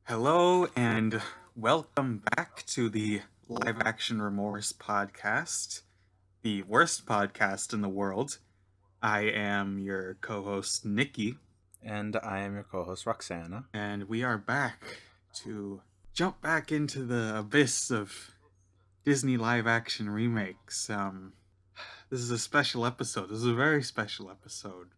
Hello and welcome back to the live action Remorse podcast, the worst podcast in the world. I am your co host, Nikki, And I am your co-host, Roxana. and we are back to jump back into the abyss of Disney live action remakes. This is a special episode. This is a very special episode,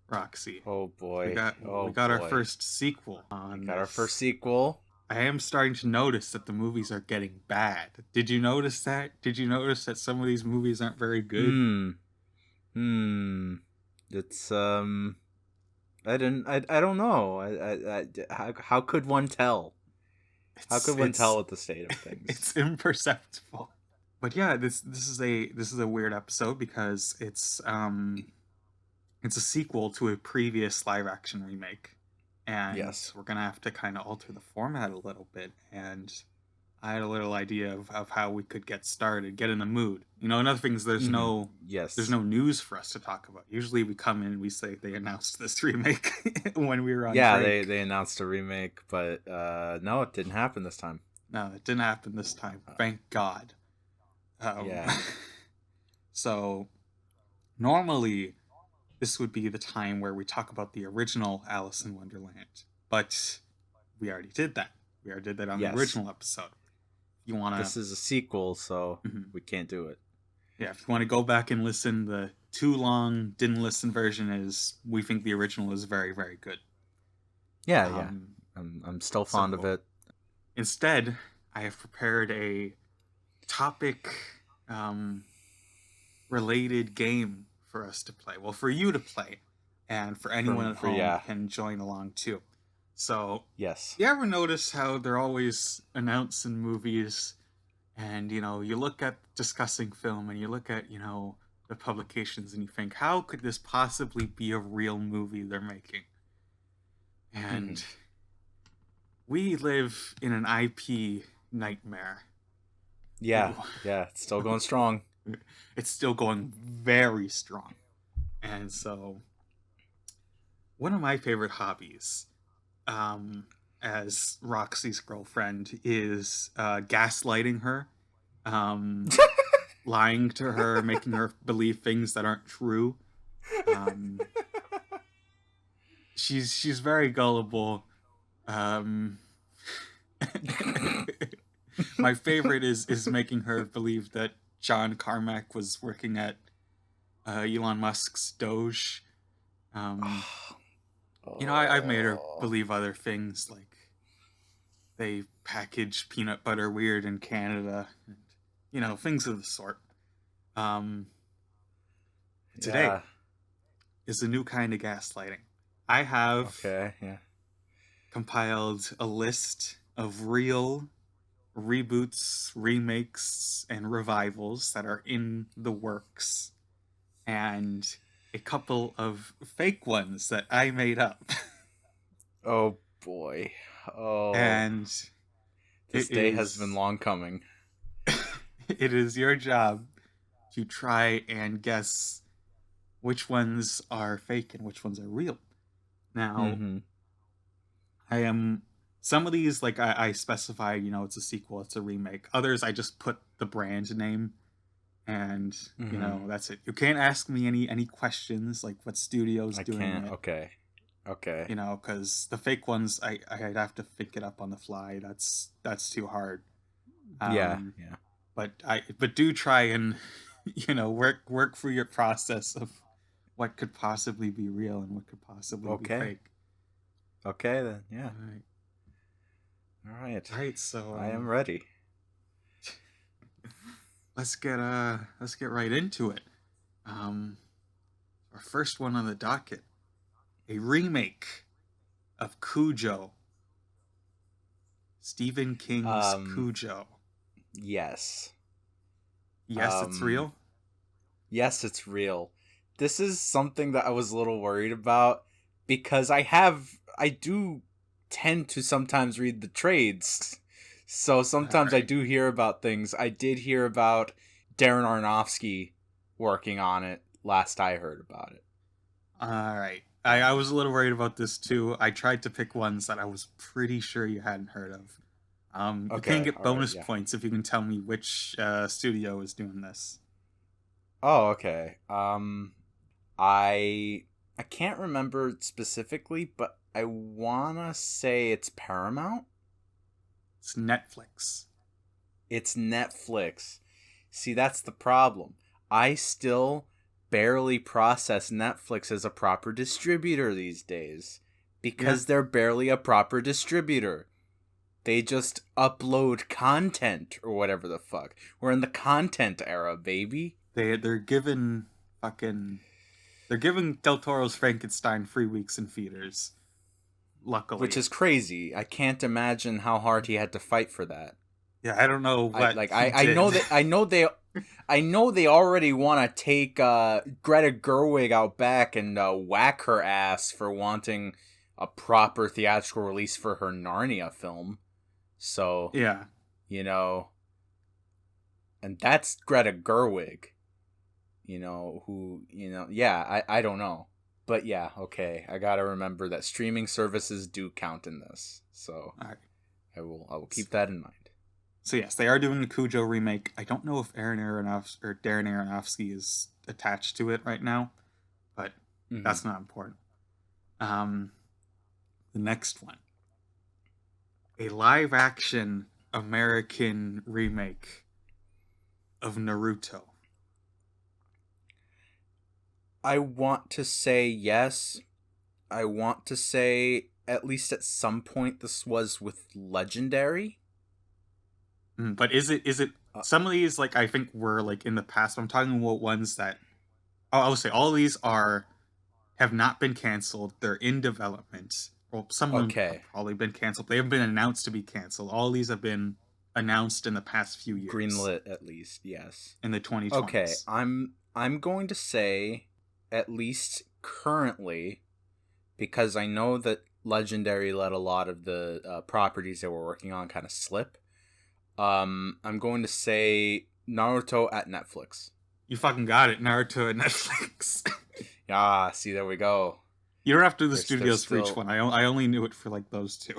Roxy. Oh We boy. got we Oh got our boy. first sequel on We got our this. first sequel. I am starting to notice that the movies are getting bad. Did you notice that? Did you notice that some of these movies aren't very good? It's I don't know. How could one tell? How could one tell with the state of things? It's imperceptible. But yeah, this is a weird episode because it's a sequel to a previous live action remake. And Yes. we're gonna have to kind of alter the format a little bit. And I had a little idea of how we could get started, get in the mood. You know, another thing is there's no news for us to talk about. Usually we come in and we say they announced this remake when we were on break. they announced a remake, but no, it didn't happen this time. No, it didn't happen this time. Thank God. Yeah. So normally this would be the time where we talk about the original Alice in Wonderland, but we already did that. We already did that on the original episode. You want to? This is a sequel, so we can't do it. Yeah, if you want to go back and listen, the too long didn't listen version is we think the original is very, very good. Yeah. I'm still fond of it. Instead, I have prepared a topic related game for us to play. Well, for you to play, and for anyone at home can join along too. So, yes. You ever notice how they're always announcing movies, and you look at discussing film, and you look at the publications, and you think, how could this possibly be a real movie they're making? And we live in an IP nightmare. Yeah, it's still going strong. It's still going very strong. And so, one of my favorite hobbies, as Roxy's girlfriend, is gaslighting her, lying to her, making her believe things that aren't true. She's very gullible. My favorite is making her believe that John Carmack was working at Elon Musk's Doge. I've made her believe other things, like they package peanut butter weird in Canada, and, things of the sort. Today is a new kind of gaslighting. I have compiled a list of real reboots, remakes, and revivals that are in the works, and a couple of fake ones that I made up. Oh boy. Oh. And this day has been long coming. It is your job to try and guess which ones are fake and which ones are real. Now, some of these, like I specify, it's a sequel, it's a remake. Others, I just put the brand name, and that's it. You can't ask me any questions, like what studio's doing it. Okay. Because the fake ones, I'd have to think it up on the fly. That's too hard. But do try and work through your process of what could possibly be real and what could possibly be fake. Okay then, yeah. All right. So I am ready. Let's get right into it. Our first one on the docket, a remake of Cujo. Stephen King's Cujo. Yes. Yes, it's real? Yes, it's real. This is something that I was a little worried about because I do tend to sometimes read the trades. So sometimes I do hear about things. I did hear about Darren Aronofsky working on it last I heard about it. All right. I was a little worried about this too. I tried to pick ones that I was pretty sure you hadn't heard of. You can Okay, get all right, bonus yeah. points if you can tell me which studio is doing this. Oh, okay. I I can't remember specifically, but I wanna say it's Paramount. It's Netflix. It's Netflix. See, that's the problem. I still barely process Netflix as a proper distributor these days Yeah, because they're barely a proper distributor. They just upload content or whatever the fuck. We're in the content era, baby. they're giving fucking they're giving Del Toro's Frankenstein free weeks in theaters. Which Luckily, is crazy. I can't imagine how hard he had to fight for that. yeah, I don't know I what like he I did. know that I know they already want to take Greta Gerwig out back and whack her ass for wanting a proper theatrical release for her Narnia film. So, Yeah, you know, and that's Greta Gerwig, who, yeah, I don't know. But yeah, okay, I got to remember that streaming services do count in this. So, all right. I will keep that in mind. So yes, they are doing the Cujo remake. I don't know if Darren Aronofsky is attached to it right now, but Mhm. that's not important. Um, the next one, a live action American remake of Naruto. I want to say yes. I want to say at least at some point this was with Legendary. But is it Uh, some of these like I think were like in the past. I'm talking about ones that I would say all of these are have not been canceled. They're in development. Well, some of them have okay, probably been canceled. They haven't been announced to be canceled. All of these have been announced in the past few years greenlit at least. Yes. in the Okay, 2020s. I'm going to say at least currently because I know that Legendary let a lot of the properties they were working on kind of slip. I'm going to say Naruto at Netflix. You fucking got it, Naruto and Netflix. Ah, see, there we go. You don't have to do the There's studios for each still one. I only knew it for like those two.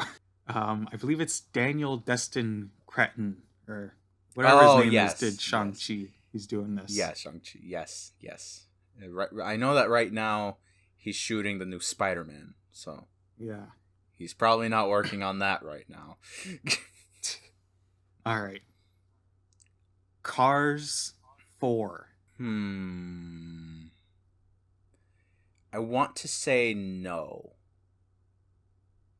I believe it's Daniel Destin Cretton or whatever his Oh name is. Did yes, Shang yes, Chi? He's doing this. yeah, Shang-Chi. Yes, yes. Right, I know that right now he's shooting the new Spider-Man, so Yeah. he's probably not working on that right now. All right. Cars 4. Hmm. I want to say no.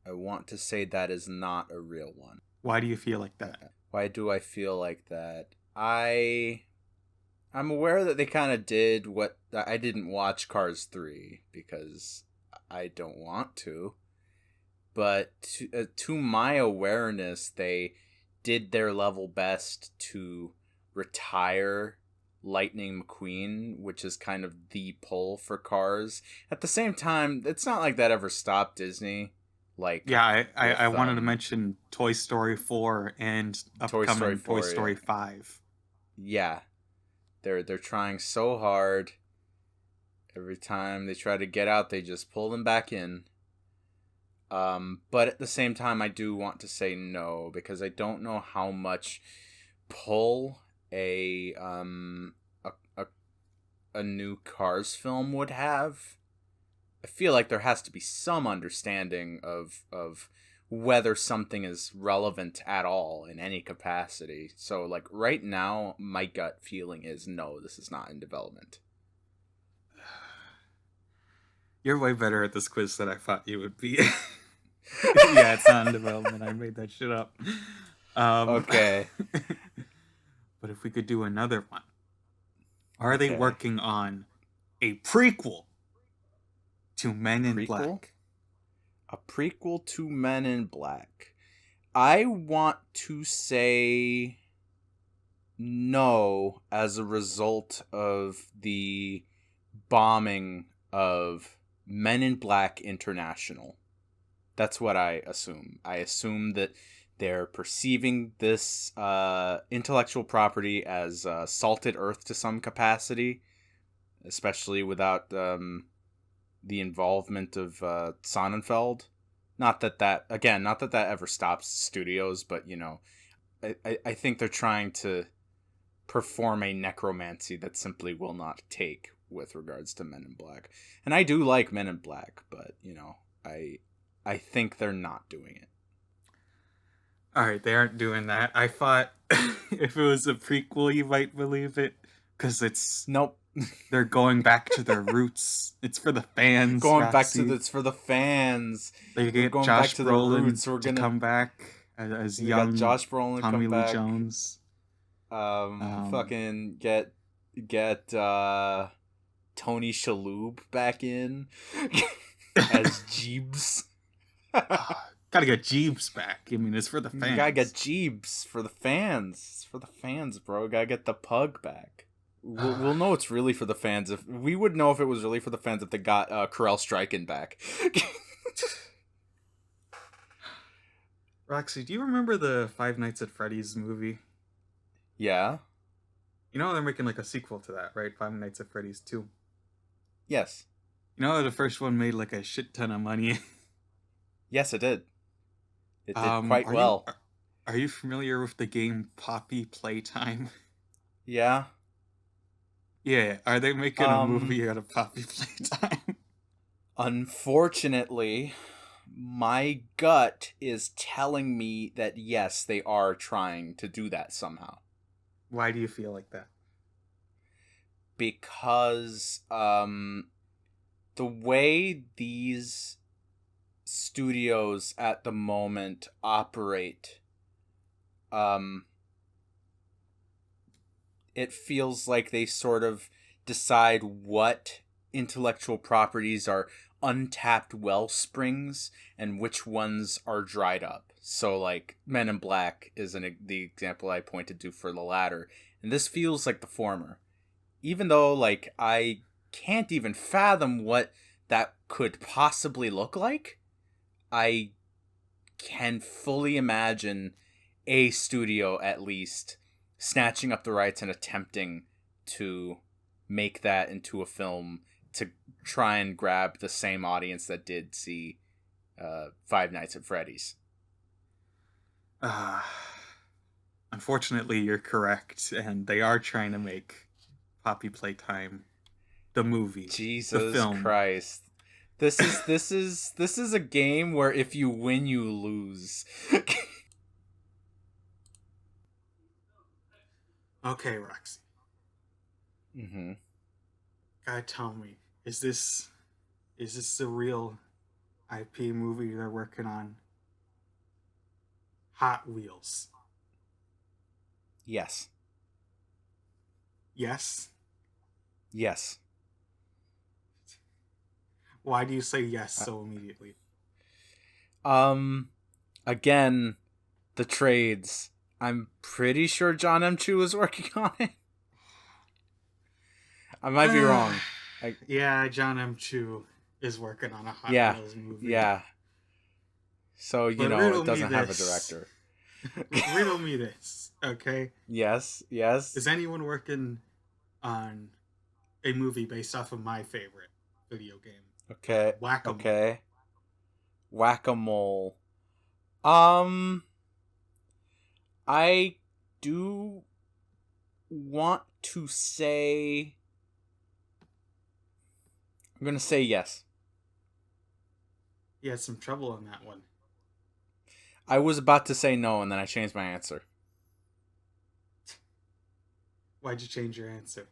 I want to say that is not a real one. Why do you feel like that? Why do I feel like that? I'm aware that they kind of did what I didn't watch Cars 3 because I don't want to. But to my awareness, they did their level best to retire Lightning McQueen, which is kind of the pull for Cars. At the same time, it's not like that ever stopped Disney. Like Yeah, I with wanted to mention Toy Story 4 and Toy Story upcoming Toy 4, Story 5. yeah, they're trying so hard. Every time they try to get out, they just pull them back in. But at the same time, I do want to say no because I don't know how much pull a a new Cars film would have. I feel like there has to be some understanding of whether something is relevant at all in any capacity. So like right now, my gut feeling is no, this is not in development. You're way better at this quiz than I thought you would be. Yeah, it's not in development. I made that shit up. Um, Okay. but if we could do another one, are they Okay. working on a prequel to Men in Prequel? Black? A prequel to Men in Black. I want to say no as a result of the bombing of Men in Black International. That's what I assume. I assume that they're perceiving this intellectual property as salted earth to some capacity, especially without the involvement of Sonnenfeld. Not that that ever stops studios, but I think they're trying to perform a necromancy that simply will not take with regards to Men in Black. And I do like Men in Black, but I think they're not doing it. All right, they aren't doing that. I thought if it was a prequel, you might believe it, because Nope. they're going back to their roots. It's for the fans, Going back to Roxy. it's for the fans. They We're get going back Josh to the Brolin roots. We're to gonna. come back as We got young Josh Brolin Tommy come Lee back. Jones. Fucking get Tony Shalhoub back in as Jeebs. Gotta get Jeeves back. I mean, it's for the fans. You gotta get Jeebs for the fans. It's for the fans, bro. Gotta get the pug back. We'll know it's really for the fans. If we would know if it was really for the fans if they got Karel Stryken back. Roxy, do you remember the Five Nights at Freddy's movie? Yeah. You know they're making like a sequel to that, right? Five Nights at Freddy's 2. Yes. You know the first one made like a shit ton of money. Yes, it did. It did quite well. Are you familiar with the game Poppy Playtime? Yeah. Yeah. Are they making a movie out of Poppy Playtime? Unfortunately, my gut is telling me that yes, they are trying to do that somehow. Why do you feel like that? Because the way these studios at the moment operate, it feels like they sort of decide what intellectual properties are untapped well springs and which ones are dried up. So like Men in Black is the example I pointed to for the latter, and this feels like the former, even though like I can't even fathom what that could possibly look like. I can fully imagine a studio at least snatching up the rights and attempting to make that into a film to try and grab the same audience that did see Five Nights at Freddy's. Unfortunately, you're correct, and they are trying to make Poppy Playtime the movie, Jesus the film. Christ. This is a game where if you win, you lose. Okay, Roxy. Mm-hmm. Gotta tell me, is this the real IP movie they're working on? Hot Wheels. Yes. Yes? Yes. Why do you say yes so immediately? Again, the trades. I'm pretty sure John M. Chu is working on it. I might be wrong. Yeah, John M. Chu is working on a Hot Wheels movie. Yeah. So, it doesn't have a director. Riddle me this, okay? Yes. Is anyone working on a movie based off of my favorite video game? Okay. Whack-A-Mole. Okay. Whack-A-Mole. I do want to say... I'm going to say yes. You had some trouble on that one. I was about to say no, and then I changed my answer. Why'd you change your answer?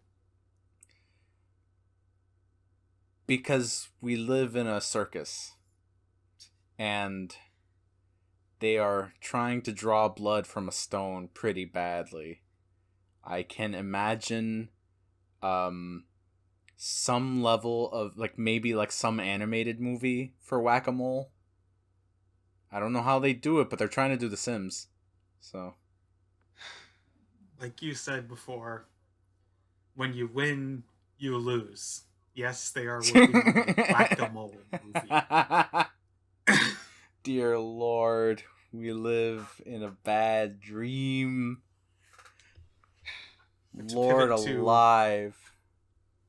Because we live in a circus. And they are trying to draw blood from a stone pretty badly. I can imagine some level of maybe some animated movie for Whack-A-Mole. I don't know how they do it, but they're trying to do The Sims. So, like you said before, when you win, you lose. Yes, they are working on a Whack-A-Mole movie. Dear Lord, we live in a bad dream. Lord alive.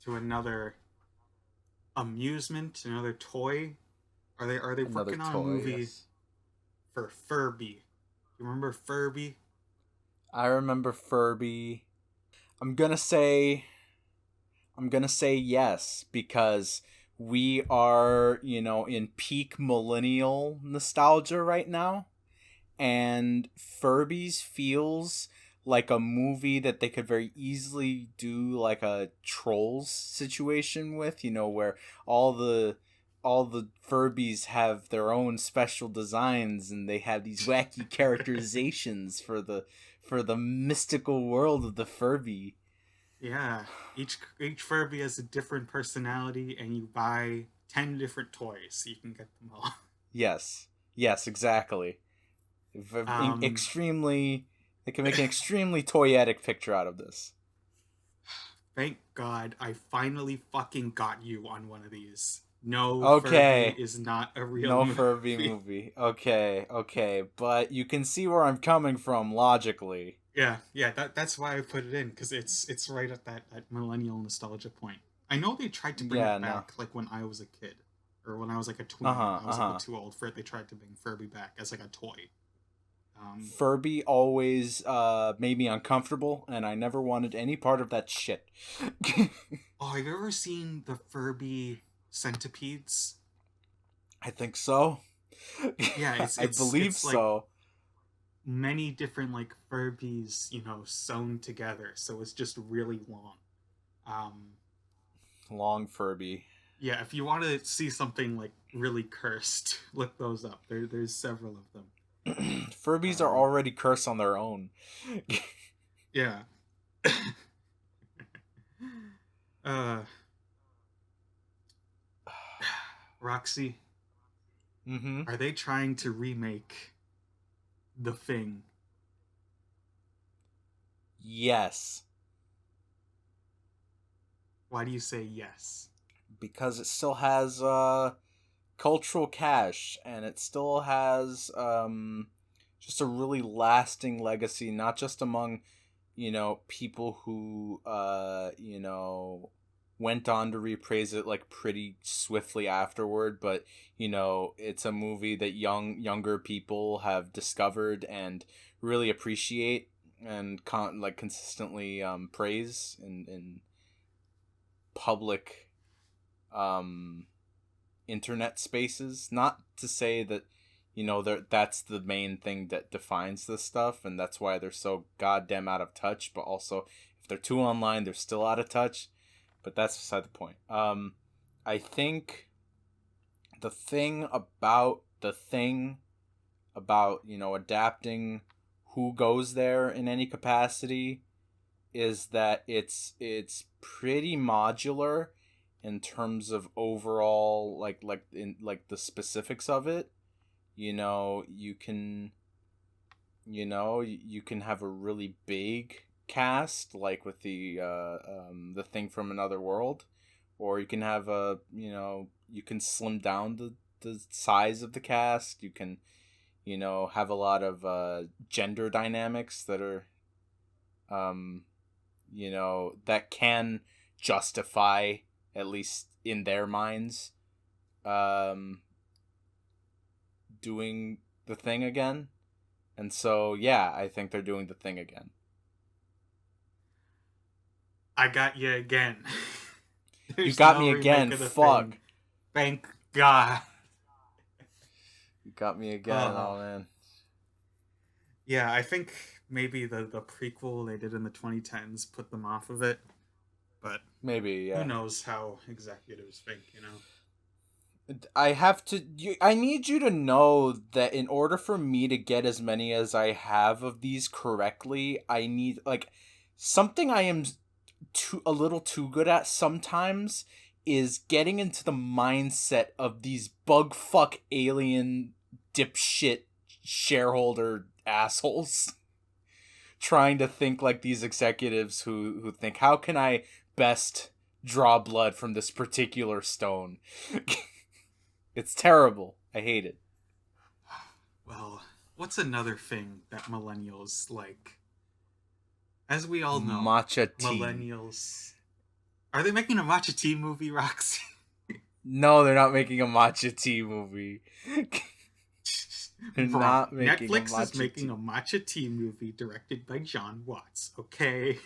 To another amusement, another toy. Are they Another working on a toy, movie yes. for Furby? You remember Furby? I remember Furby. I'm gonna say I'm gonna say yes because we are, in peak millennial nostalgia right now, and Furbies feels like a movie that they could very easily do like a Trolls situation with, where all the all the Furbies have their own special designs and they have these wacky characterizations for the mystical world of the Furby. Yeah. Each Furby has a different personality, and you buy 10 different toys so you can get them all. Yes. Yes, exactly. Um, Extremely they can make an extremely toyetic picture out of this. Thank God I finally fucking got you on one of these. No, Furby Okay. is not a real No Furby movie. movie. Okay, okay. But you can see where I'm coming from logically. Yeah, yeah, that's why I put it in, because it's right at that millennial nostalgia point. I know they tried to bring Yeah, it no. back like when I was a kid, or when I was like a tween. Uh-huh, I was a bit uh-huh. too old for it. They tried to bring Furby back as like a toy. Um, Furby always made me uncomfortable and I never wanted any part of that shit. oh, have you ever seen the Furby centipedes? I think so. Yeah, it's I it's believe it's like so. many different like Furbies, sewn together, so it's just really long. Um, Long Furby. yeah, if you want to see something like really cursed, look those up. There's several of them. Furbies are Um, already cursed on their own. yeah. uh, Roxy, Mm-hmm. are they trying to remake The Thing? Yes. Why do you say yes? Because it still has cultural cash and it still has just a really lasting legacy, not just among people who went on to repraise it like pretty swiftly afterward, but it's a movie that younger people have discovered and really appreciate and consistently praise in public um internet spaces. Not to say that that's the main thing that defines this stuff and that's why they're so goddamn out of touch, but also if they're too online they're still out of touch, but that's beside the point. I think the thing about adapting who goes there in any capacity is that it's pretty modular in terms of overall in like the specifics of it. You can you can have a really big cast like with the thing from another world, or you can have you can slim down the size of the cast. You can have a lot of gender dynamics that are um that can justify, at least in their minds, um doing the thing again. And so yeah, I think they're doing the thing again. I got you again. You There's got no me remake again, of The Thing. fuck. Thank God. You got me again, Oh, oh man. yeah, I think maybe the prequel they did in the 2010s put them off of it, but Maybe, who yeah. knows how executives think. I need you to know that in order for me to get as many as I have of these correctly, I need like something I am a little too good at sometimes is getting into the mindset of these bug fuck alien dipshit shareholder assholes trying to think like these executives who think, how can I best draw blood from this particular stone? It's terrible. I hate it. Well, what's another thing that millennials like? As we all know, Matcha tea. millennials. Are they making a matcha tea movie, Roxy? No, they're not making a matcha tea movie. They're Bro, not making a Netflix is matcha making tea. a matcha tea movie directed by John Watts. Okay.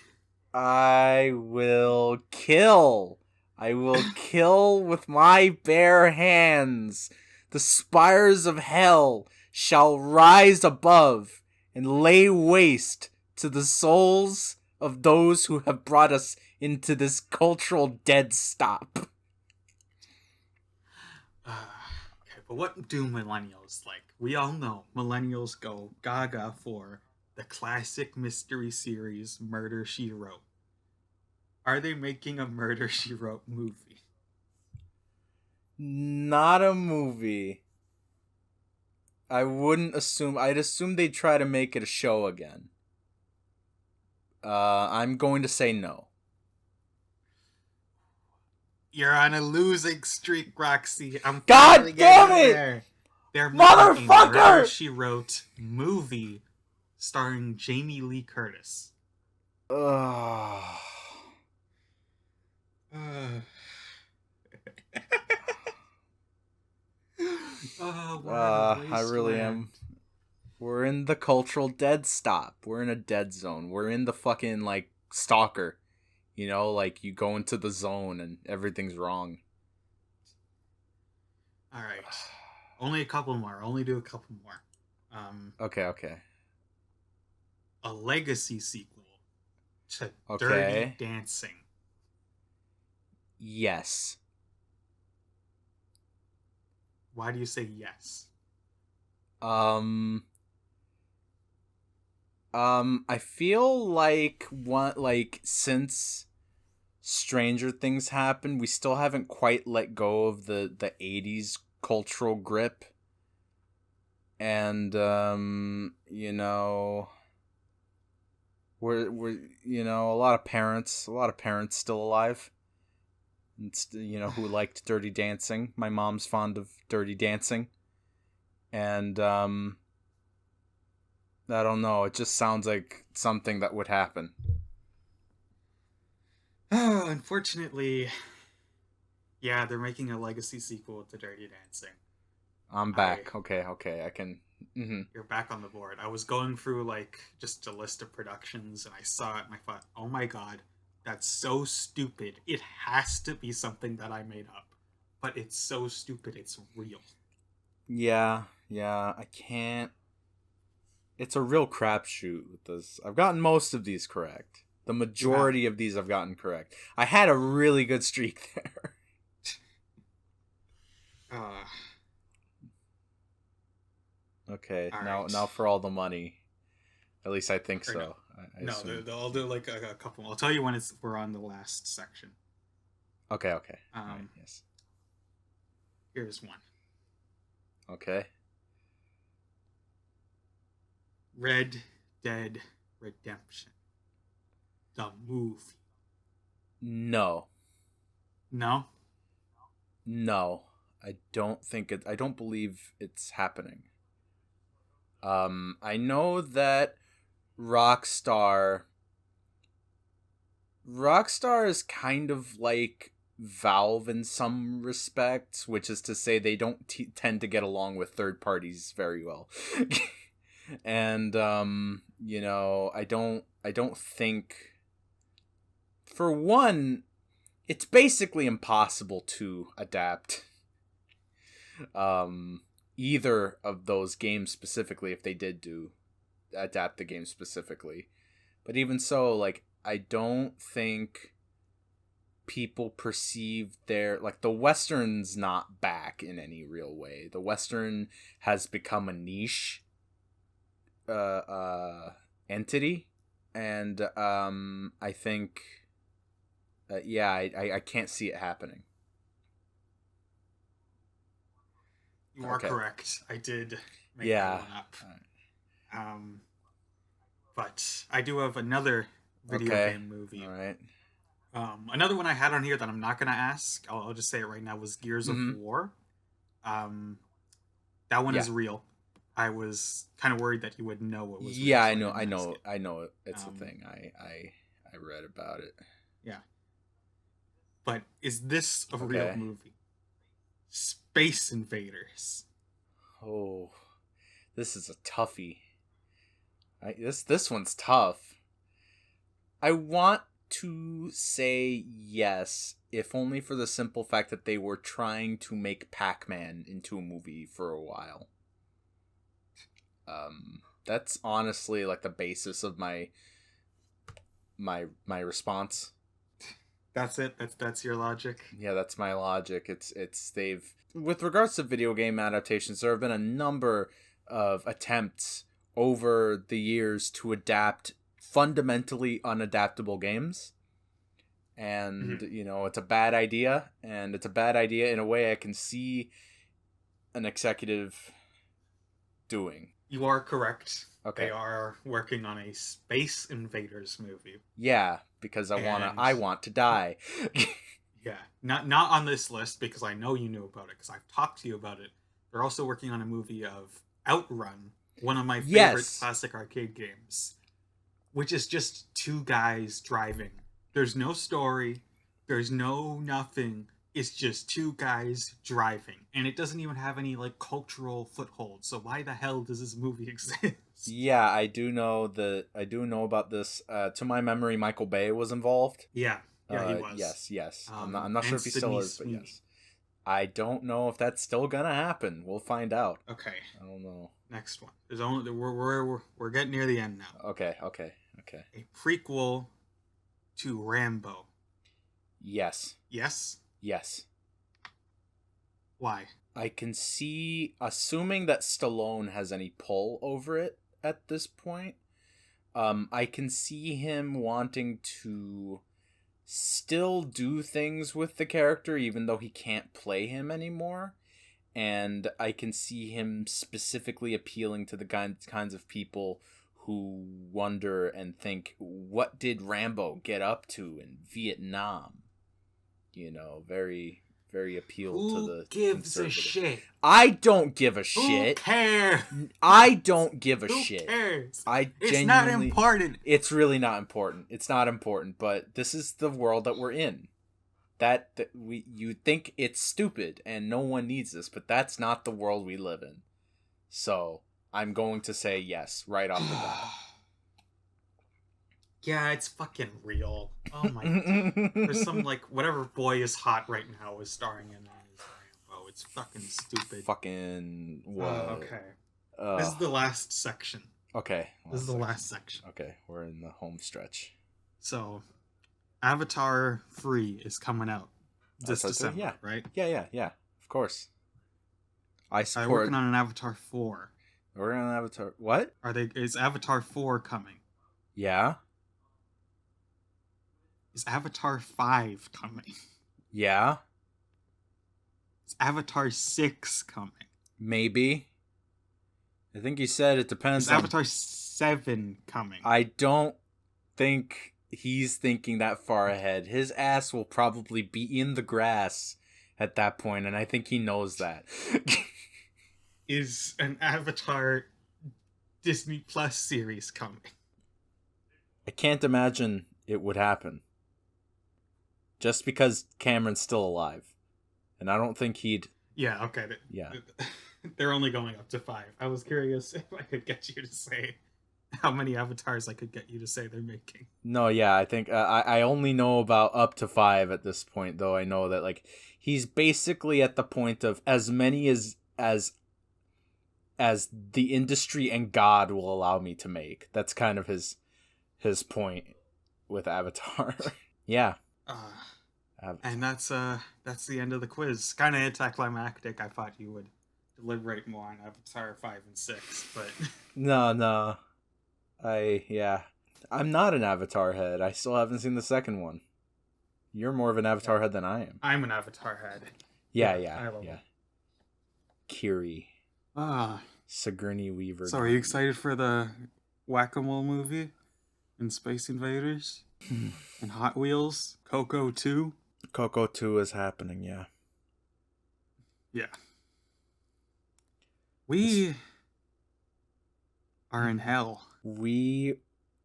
I will kill. I will kill with my bare hands. The spires of hell shall rise above and lay waste to the souls of those who have brought us into this cultural dead stop. Okay, but what do millennials like? We all know millennials go gaga for the classic mystery series Murder She Wrote. Are they making a Murder She Wrote movie? Not a movie. I wouldn't assume. I'd assume they'd try to make it a show again. I'm going to say no. You're on a losing streak, Roxy. I'm finally God damn getting it! there. They're making a Murder Motherfucker! She Wrote movie starring Jamie Lee Curtis. Ugh. Uh, I really am. We're in the cultural dead stop. We're in a dead zone. We're in the fucking, like, stalker. You know, like, you go into the zone and everything's wrong. Alright. Only a couple more. Only do a couple more. Okay. A legacy sequel to Okay. Dirty Dancing. Yes. Why do you say yes? I feel like since Stranger Things happened, we still haven't quite let go of the 80s cultural grip. And you know, we're you know, a lot of parents still alive. You know, who liked Dirty Dancing. My mom's fond of Dirty Dancing. And I don't know, it just sounds like something that would happen. Oh, unfortunately, yeah, they're making a legacy sequel to Dirty Dancing. I'm back. Okay, I can. You're back on the board. I was going through like just a list of productions and I saw it and I thought, oh my god, that's so stupid. It has to be something that I made up. But it's so stupid, it's real. Yeah, I can't. It's a real crapshoot with this. I've gotten most of these correct. The majority of these I've gotten correct. I had a really good streak there. Okay, right. now for all the money. At least I think so. No, I assume. I'll do like a couple. I'll tell you when we're on the last section. Okay. Right, yes. Here's one. Okay. Red Dead Redemption. The movie. No. No? I don't believe it's happening. I know that Rockstar is kind of like Valve in some respects, which is to say they don't tend to get along with third parties very well. And you know, I don't think, for one, it's basically impossible to adapt either of those games specifically, if they did adapt the game specifically. But even so, like, I don't think people perceive the Western's not back in any real way. The Western has become a niche entity, and I think I can't see it happening. You are correct. I did make that one up. Right. But I do have another video game movie. All right. Another one I had on here that I'm not going to ask, I'll just say it right now, was Gears of War. That one is real. I was kind of worried that you would know what was real. Yeah, I know. It's a thing. I read about it. Yeah. But is this a real movie? Space Invaders. Oh, this is a toughie. This one's tough. I want to say yes, if only for the simple fact that they were trying to make Pac-Man into a movie for a while. That's honestly like the basis of my response. That's it. That's your logic. Yeah, that's my logic. It's they've, with regards to video game adaptations, there have been a number of attempts over the years to adapt fundamentally unadaptable games. And, it's a bad idea. And it's a bad idea in a way I can see an executive doing. You are correct. Okay. They are working on a Space Invaders movie. Yeah, because I want to die. Yeah, not on this list because I know you knew about it because I've talked to you about it. They're also working on a movie of Outrun, one of my favorite classic arcade games, which is just two guys driving. There's no story, there's no nothing. It's just two guys driving, and it doesn't even have any like cultural foothold. So why the hell does this movie exist? Yeah, I do know about this. To my memory, Michael Bay was involved. Yeah, he was. Yes. I'm not sure if he still is, but yes. I don't know if that's still gonna happen. We'll find out. Okay. I don't know. Next one. There's only we're getting near the end now. Okay. A prequel to Rambo. Yes. Yes. Yes. Why? I can see, assuming that Stallone has any pull over it at this point, I can see him wanting to still do things with the character even though he can't play him anymore. And I can see him specifically appealing to the kinds of people who wonder and think, what did Rambo get up to in Vietnam? Very, very appeal to the gives a shit? I don't give a shit. Who cares? I don't give a Who shit. Cares? It's not important. It's really not important. It's not important, but this is the world that we're in. You think it's stupid and no one needs this, but that's not the world we live in. So I'm going to say yes right off the bat. Yeah, it's fucking real. Oh my god. There's some whatever boy is hot right now is starring in that as Rambo. It's fucking stupid. Fucking what? Okay. This is the last section. Okay. This is the last section. Okay, we're in the home stretch. So, Avatar 3 is coming out this December, yeah. Right? Yeah. Of course. I support. I'm working on an Avatar 4. We're on an Avatar. What? Is Avatar 4 coming? Yeah. Is Avatar 5 coming? Yeah. Is Avatar 6 coming? Maybe. I think you said it depends. Is Avatar 7 coming? I don't think he's thinking that far ahead. His ass will probably be in the grass at that point, and I think he knows that. Is an Avatar Disney Plus series coming? I can't imagine it would happen. Just because Cameron's still alive. And I don't think he'd... Yeah, okay. Yeah. They're only going up to 5. I was curious if I could get you to say how many avatars I could get you to say they're making. No, yeah, I think... I only know about up to 5 at this point, though I know that, he's basically at the point of as many as the industry and God will allow me to make. That's kind of his point with Avatar. Yeah. And that's the end of the quiz. Kind of anticlimactic. I thought you would deliberate more on Avatar 5 and 6, but no. I'm not an Avatar head. I still haven't seen the second one. You're more of an Avatar head than I am. I'm an Avatar head. Yeah. Kiri. Sigourney Weaver. So are you excited for the Whack-A-Mole movie? And Space Invaders? And Hot Wheels? Coco 2? Coco 2 is happening, yeah. Yeah. We are in hell. We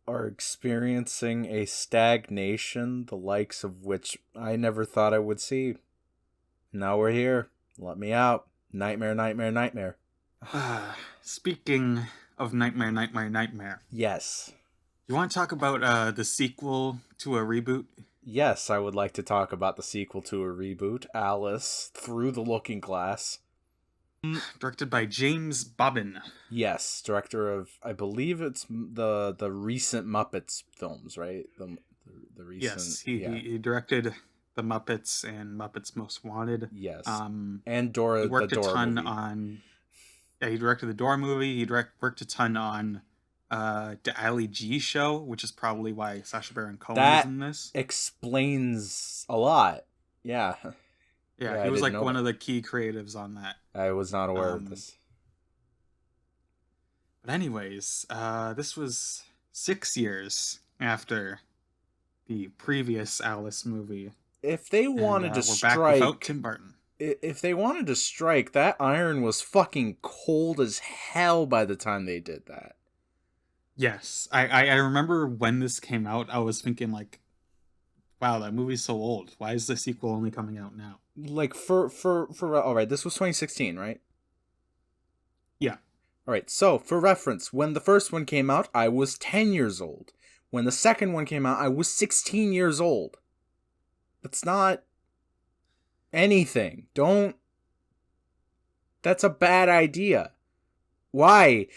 are experiencing a stagnation, the likes of which I never thought I would see. Now we're here. Let me out. Nightmare, nightmare, nightmare. Speaking of Nightmare, Nightmare, Nightmare, Yes. you want to talk about the sequel to a reboot? Yes, I would like to talk about the sequel to a reboot, Alice Through the Looking Glass. Directed by James Bobbin. Yes, director of, I believe it's the recent Muppets films, right? The recent, Yes, yeah. he directed The Muppets and Muppets Most Wanted. Yes. And He Dora worked a ton movie. on. Yeah, he directed the Dora movie. He worked a ton on the Ali G show, which is probably why Sacha Baron Cohen is That in this. explains a lot. Yeah. Yeah, Yeah, he I was didn't like know one that. of the key creatives on that. I was not aware of this. But anyways, this was 6 years after the previous Alice movie, If they and wanted to we're back without strike, Tim Burton. if they wanted to strike, that iron was fucking cold as hell by the time they did that. Yes, I remember when this came out, I was thinking like, wow, that movie's so old. Why is the sequel only coming out now? Like for all right, this was 2016, right? Yeah. All right. So, for reference, when the first one came out, I was 10 years old. When the second one came out, I was 16 years old. That's not anything. Don't. That's a bad idea. Why?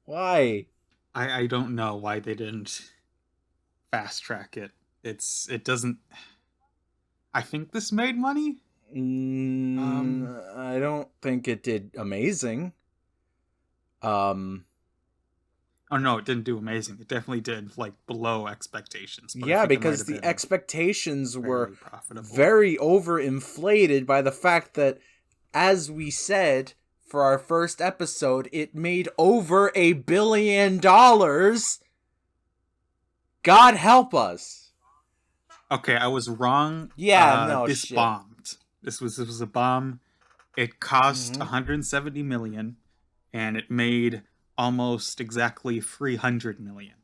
Why? I don't know why they didn't fast track it. It doesn't. I think this made money. I don't think it did amazing. Oh no, it didn't do amazing. It definitely did like below expectations. But I Yeah, think it might because have the been expectations were fairly profitable. very overinflated by the fact that, as we said for our first episode, it made over $1 billion. God help us. Okay, I was wrong. Yeah, no This shit. bombed. This was a bomb. It cost 170 million, and it made almost exactly 300 million.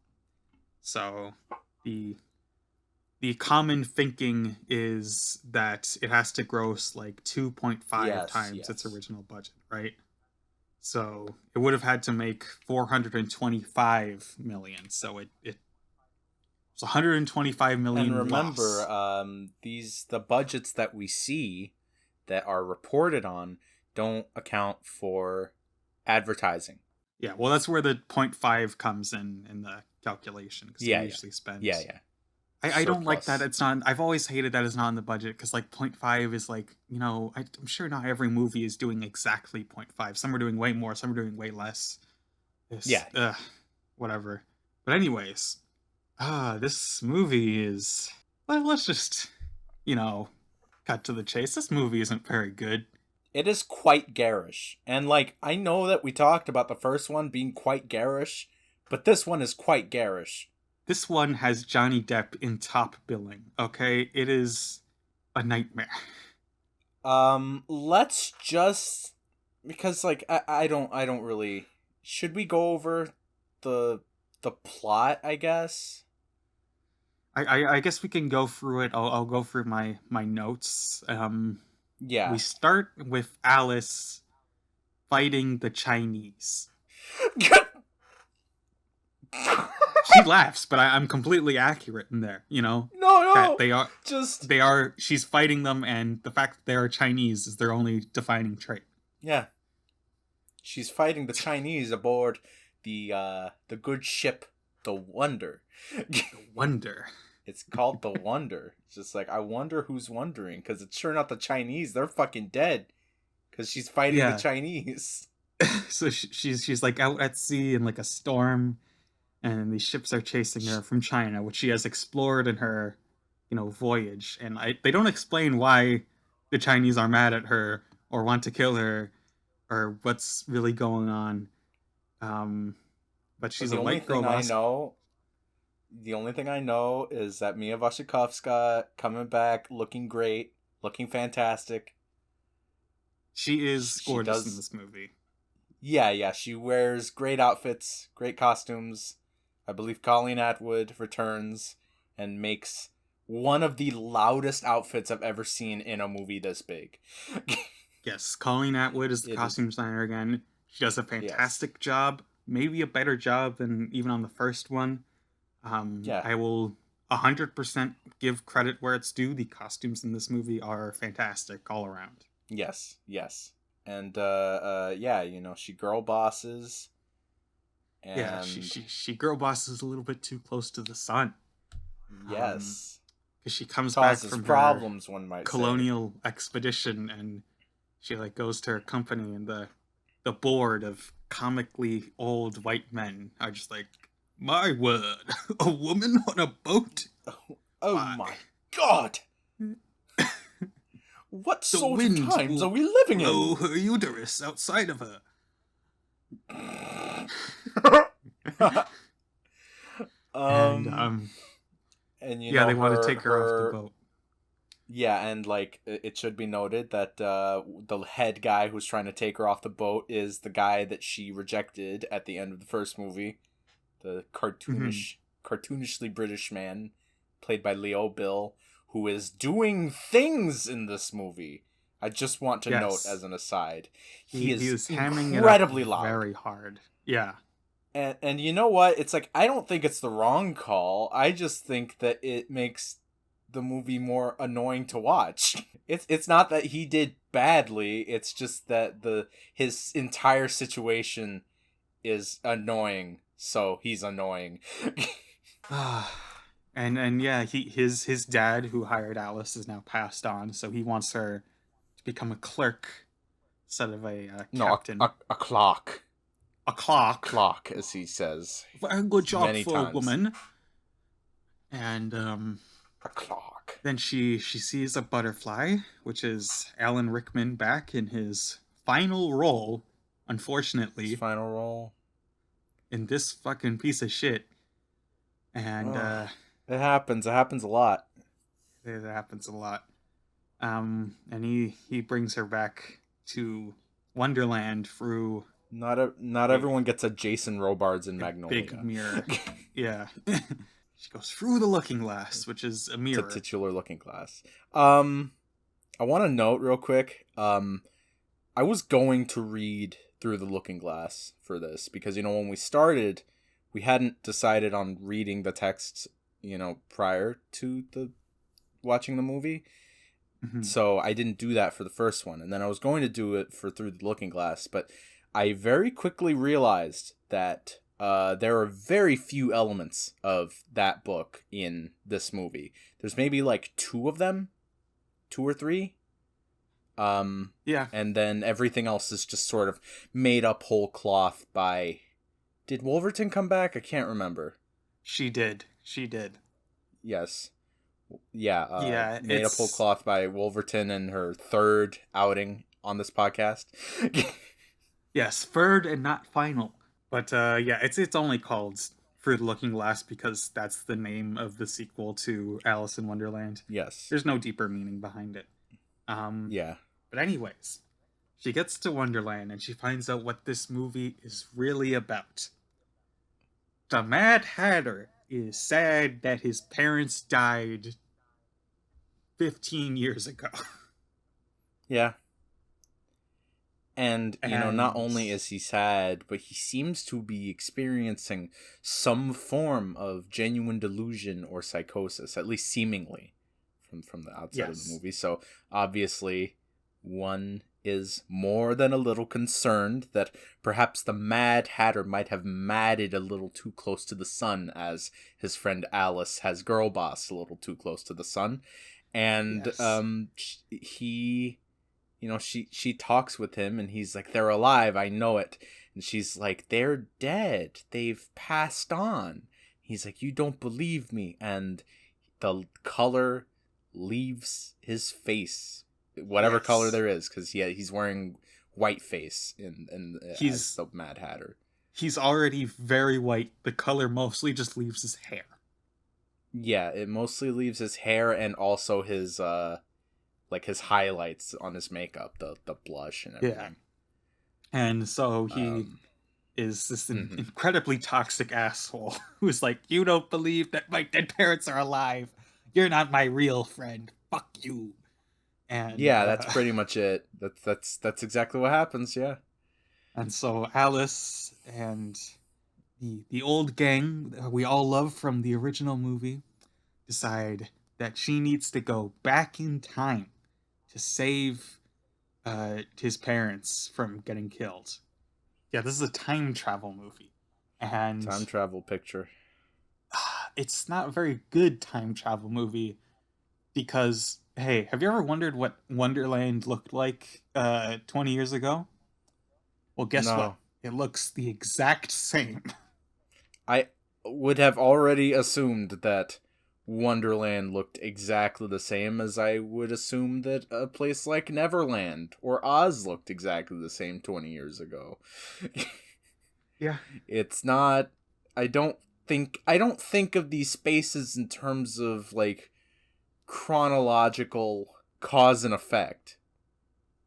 So the common thinking is that it has to gross like 2.5 times its original budget, right? So it would have had to make 425 million. So it was 125 million. And remember, loss. the budgets that we see that are reported on don't account for advertising. Yeah, well, that's where the 0.5 comes in the calculation, because they usually spend. Yeah. I don't like that. It's not. I've always hated that it's not in the budget, because like 0.5 is like, I'm sure not every movie is doing exactly 0.5. Some are doing way more. Some are doing way less. Whatever. But anyways, this movie is. Well, let's just, cut to the chase. This movie isn't very good. It is quite garish. And, I know that we talked about the first one being quite garish, but this one is quite garish. This one has Johnny Depp in top billing, okay? It is a nightmare. Let's just... Because, I don't really... Should we go over the plot, I guess? I guess we can go through it. I'll go through my notes. Yeah. We start with Alice fighting the Chinese. She laughs, but I'm completely accurate in there, No. That they are, she's fighting them, and the fact that they are Chinese is their only defining trait. Yeah. She's fighting the Chinese aboard the good ship, the Wonder. The Wonder. It's called the Wonder. It's just I wonder who's wondering, because it's sure not the Chinese. They're fucking dead, because she's fighting the Chinese. So she's like out at sea in like a storm, and these ships are chasing her from China, which she has explored in her, voyage. And they don't explain why the Chinese are mad at her or want to kill her, or what's really going on. But she's a white girl. The only thing I know is that Mia Wasikowska coming back, looking great, looking fantastic. She is gorgeous in this movie. Yeah, she wears great outfits, great costumes. I believe Colleen Atwood returns and makes one of the loudest outfits I've ever seen in a movie this big. Yes, Colleen Atwood is the It is, costume designer again. She does a yes. fantastic job, maybe a better job than even on the first one. Yeah. I will 100% give credit where it's due. The costumes in this movie are fantastic all around. Yes. Yes. And yeah, she girl bosses Yeah, she and she she girl bosses a little bit too close to the sun. Um, yes, because she comes back causes from her problems, one might say. colonial expedition and she like goes to her company and the board of comically old white men are just like, my word, a woman on a boat? Oh Why? my god! What The sort of wind times are will we living blow in? her uterus outside of her. And um, and yeah, they want to her take her off the her boat. yeah, and like it should be noted that the head guy who's trying to take her off the boat is the guy that she rejected at the end of the first movie, the Mm-hmm. cartoonishly British man played by Leo Bill, who is doing things in this movie. I just want to note Yes, as an aside, he he is was hamming it up incredibly loud. very hard. Yeah. And you know what? It's like I don't think it's the wrong call. I just think that it makes the movie more annoying to watch. It's not that he did badly, it's just that his entire situation is annoying. So he's annoying. And yeah, his dad who hired Alice is now passed on, so he wants her to become a clerk instead of a No, captain. a clock. A clock. Clock, as he says Very good job many for a times. woman. And A clock. then she sees a butterfly, which is Alan Rickman back in his final role, His unfortunately, final role. in this fucking piece of shit. And Ugh. It happens. It happens a lot. it happens a lot. And he brings her back to Wonderland through Not a, everyone gets a Jason Robards in a big Magnolia. mirror. Yeah. She goes through the looking glass, which is a It's a mirror. titular looking glass. I want to note real quick. I was going to read through the looking glass for this because when we started, we hadn't decided on reading the text, prior to the watching the movie. Mm-hmm. So I didn't do that for the first one, and then I was going to do it for Through the Looking Glass, but I very quickly realized that there are very few elements of that book in this movie. There's maybe like two of them, two or three. Yeah. And then everything else is just sort of made up whole cloth by. Did Wolverton come back? I can't remember. She did. She did. Yes. Yeah, Yeah, made up whole it's cloth by Wolverton and her third outing on this podcast. yes, third and not final. But yeah, it's only called Through the Looking Glass because that's the name of the sequel to Alice in Wonderland. Yes. There's no deeper meaning behind it. Um, Yeah. but anyways, she gets to Wonderland and she finds out what this movie is really about. The Mad Hatter is sad that his parents died 15 years ago. Yeah. And, not And only is he sad, but he seems to be experiencing some form of genuine delusion or psychosis, at least seemingly, from the outside of the yes, movie. So, obviously, one is more than a little concerned that perhaps the Mad Hatter might have madded a little too close to the sun, as his friend Alice has girl bossed a little too close to the sun. And yes. he she talks with him and he's like, they're alive, I know it. And she's like, they're dead, they've passed on. He's like, you don't believe me. And the color leaves his face, whatever color Yes. there is, because he's wearing white face as He's the Mad Hatter. he's already very white. The color mostly just leaves his hair. Yeah, it mostly leaves his hair and also his his highlights on his makeup, the blush and Yeah. everything. And so he Um, is this mhm. incredibly toxic asshole who's like, you don't believe that my dead parents are alive. You're not my real friend. Fuck you. And Yeah, that's pretty much it. That's exactly what happens. Yeah. and so Alice and the old gang that we all love from the original movie decide that she needs to go back in time to save his parents from getting killed. Yeah, this is a time travel movie, and Time travel picture. it's not a very good time travel movie because hey, have you ever wondered what Wonderland looked like 20 years ago? Well, guess what? No. It looks the exact same. I would have already assumed that Wonderland looked exactly the same as I would assume that a place like Neverland or Oz looked exactly the same 20 years ago. Yeah. It's not I don't think of these spaces in terms of like chronological cause and effect.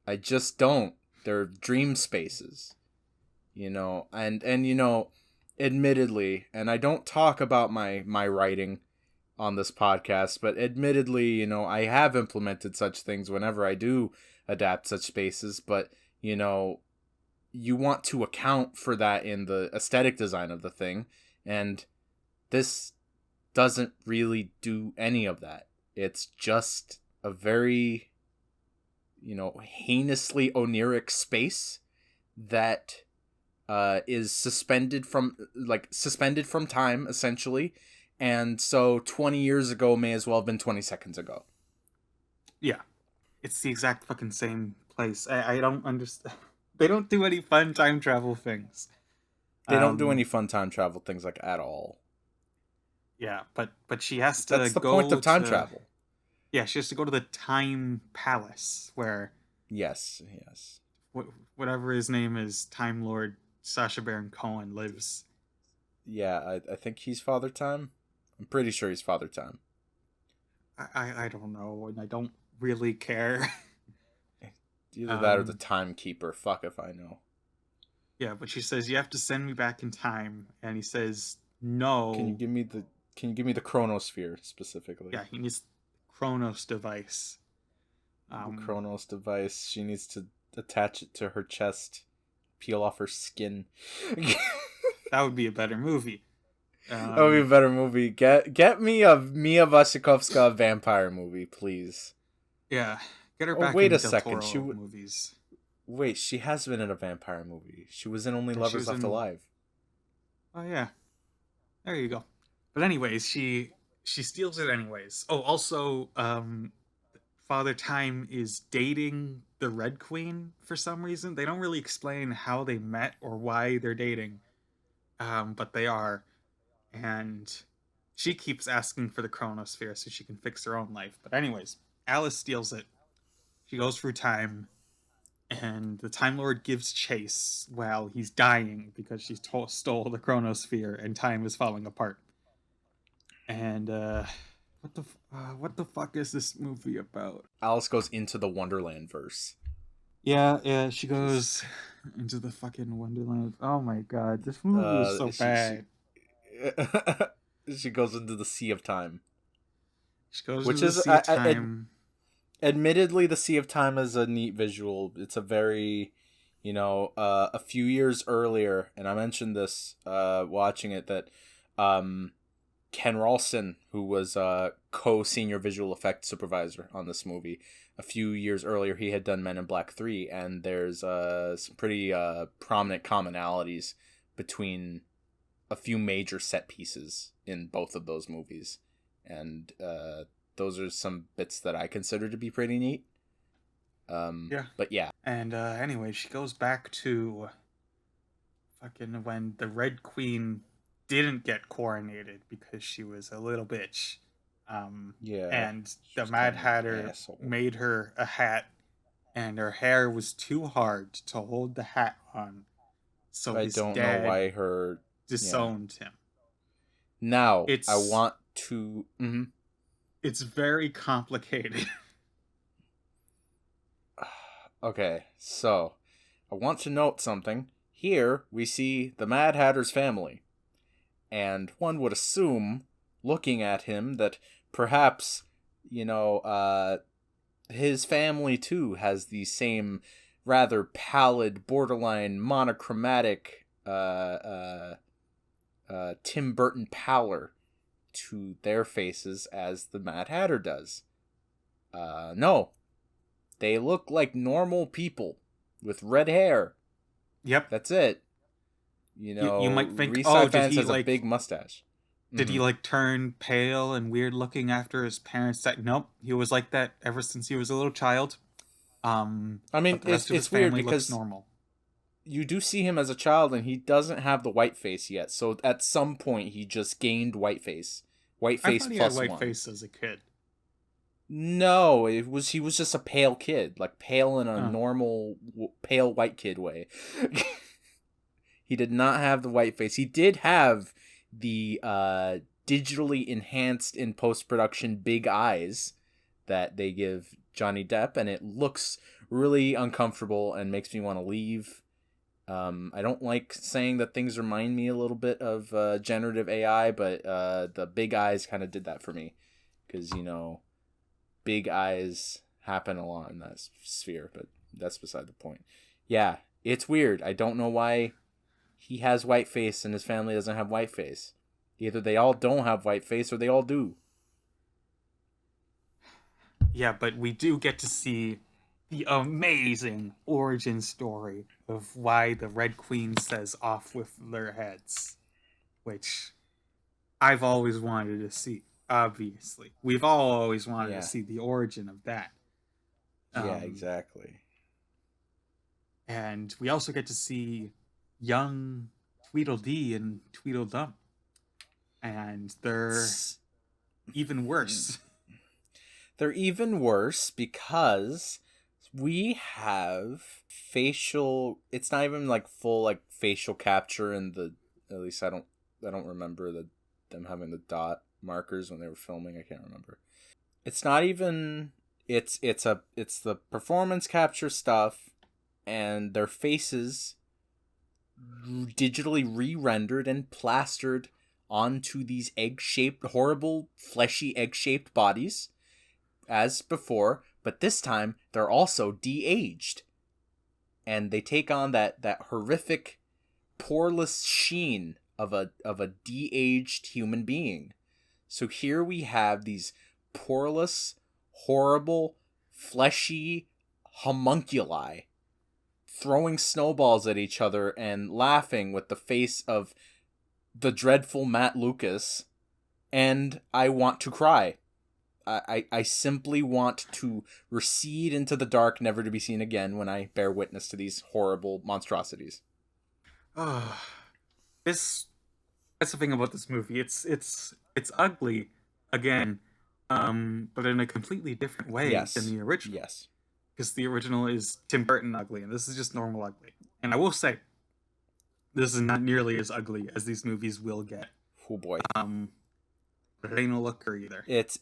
I just don't. They're dream spaces. And admittedly, and I don't talk about my writing on this podcast, but admittedly, I have implemented such things whenever I do adapt such spaces, but you want to account for that in the aesthetic design of the thing, and this doesn't really do any of that. It's just a very heinously oniric space that is suspended from time, essentially, and so 20 years ago may as well have been 20 seconds ago. Yeah. It's the exact fucking same place. I don't understand. They don't do any fun time travel things. They don't do any fun time travel things like at all. Yeah, but she has to That's the point go of time to travel. yeah, she has to go to the time palace where Yes. whatever his name is, Time Lord Sacha Baron Cohen lives. Yeah, I think he's Father Time. I'm pretty sure he's Father Time. I don't know, and I don't really care. Either that or the Timekeeper. Fuck if I know. Yeah, but she says you have to send me back in time, and he says no. Can you give me the chronosphere specifically? Yeah, he needs Chronos device. The Chronos device. She needs to attach it to her chest, peel off her skin. That would be a better movie. That would be a better movie. Get me a Mia Wasikowska vampire movie, please. Yeah, get her back Wait in a Del second. Toro movies. Wait, she has been in a vampire movie. She was in Only Yeah, Lovers Left Alive. Oh yeah, there you go. But anyways, she steals it anyways. Oh, also, Father Time is dating the Red Queen for some reason. They don't really explain how they met or why they're dating, but they are, and she keeps asking for the Chronosphere so she can fix her own life. But anyways, Alice steals it. She goes through time, and the Time Lord gives chase while he's dying because she stole the Chronosphere and time is falling apart. And what the fuck is this movie about? Alice goes into the Wonderland verse. Yeah, she goes into the fucking Wonderland. Oh my god, this movie is so bad. She goes into the Sea of Time. She goes into the Sea of Time. Admittedly, the Sea of Time is a neat visual. It's a very, a few years earlier, and I mentioned this watching it, that Ken Ralston, who was co-senior visual effects supervisor on this movie, a few years earlier he had done Men in Black 3, and there's some pretty prominent commonalities between a few major set pieces in both of those movies, and those are some bits that I consider to be pretty neat. Yeah. But yeah. And anyway, she goes back to fucking when the Red Queen didn't get coronated because she was a little bitch. Yeah. And the Mad Hatter made her a hat, and her hair was too hard to hold the hat on. So I don't know why her disowned him. Now, I want to... Mm-hmm. It's very complicated. Okay, so I want to note something. Here we see the Mad Hatter's family, and one would assume, looking at him, that perhaps, his family too has the same rather pallid, borderline monochromatic Tim Burton pallor to their faces as the Mad Hatter does. No, they look like normal people with red hair. Yep. That's it. You might think, Reese oh, did Ifans he has a big mustache. did he like turn pale and weird looking after his parents died? Nope, he was like that ever since he was a little child. I mean, But the rest of his it's weird family looks because normal. you do see him as a child and he doesn't have the white face yet. So at some point he just gained white face. White I face thought he plus had white one. face as a kid. No, he was just a pale kid, like pale in a Oh. normal pale white kid way. He did not have the white face. He did have the digitally enhanced in post-production big eyes that they give Johnny Depp, and it looks really uncomfortable and makes me want to leave. I don't like saying that things remind me a little bit of generative AI, but the big eyes kind of did that for me. Because, big eyes happen a lot in that sphere, but that's beside the point. Yeah, it's weird. I don't know why he has white face and his family doesn't have white face. Either they all don't have white face or they all do. Yeah, but we do get to see the amazing origin story of why the Red Queen says off with their heads, which I've always wanted to see. Obviously, we've all always wanted to see the origin of that. Yeah, exactly. And we also get to see young Tweedledee and Tweedledum, and they're even worse. They're even worse because we have facial. It's not even like full like facial capture in the. At least I don't remember them having the dot markers when they were filming. I can't remember. It's not even. It's the performance capture stuff, and their faces digitally re-rendered and plastered onto these egg-shaped, horrible, fleshy egg-shaped bodies as before, but this time they're also de-aged. And they take on that horrific, poreless sheen of a de-aged human being. So here we have these poreless, horrible, fleshy homunculi throwing snowballs at each other and laughing with the face of the dreadful Matt Lucas, and I want to cry. I simply want to recede into the dark, never to be seen again when I bear witness to these horrible monstrosities. That's the thing about this movie. It's ugly again, but in a completely different way than the original. Yes. Because the original is Tim Burton ugly, and this is just normal ugly. And I will say, this is not nearly as ugly as these movies will get. Oh boy. But it ain't a looker either. It's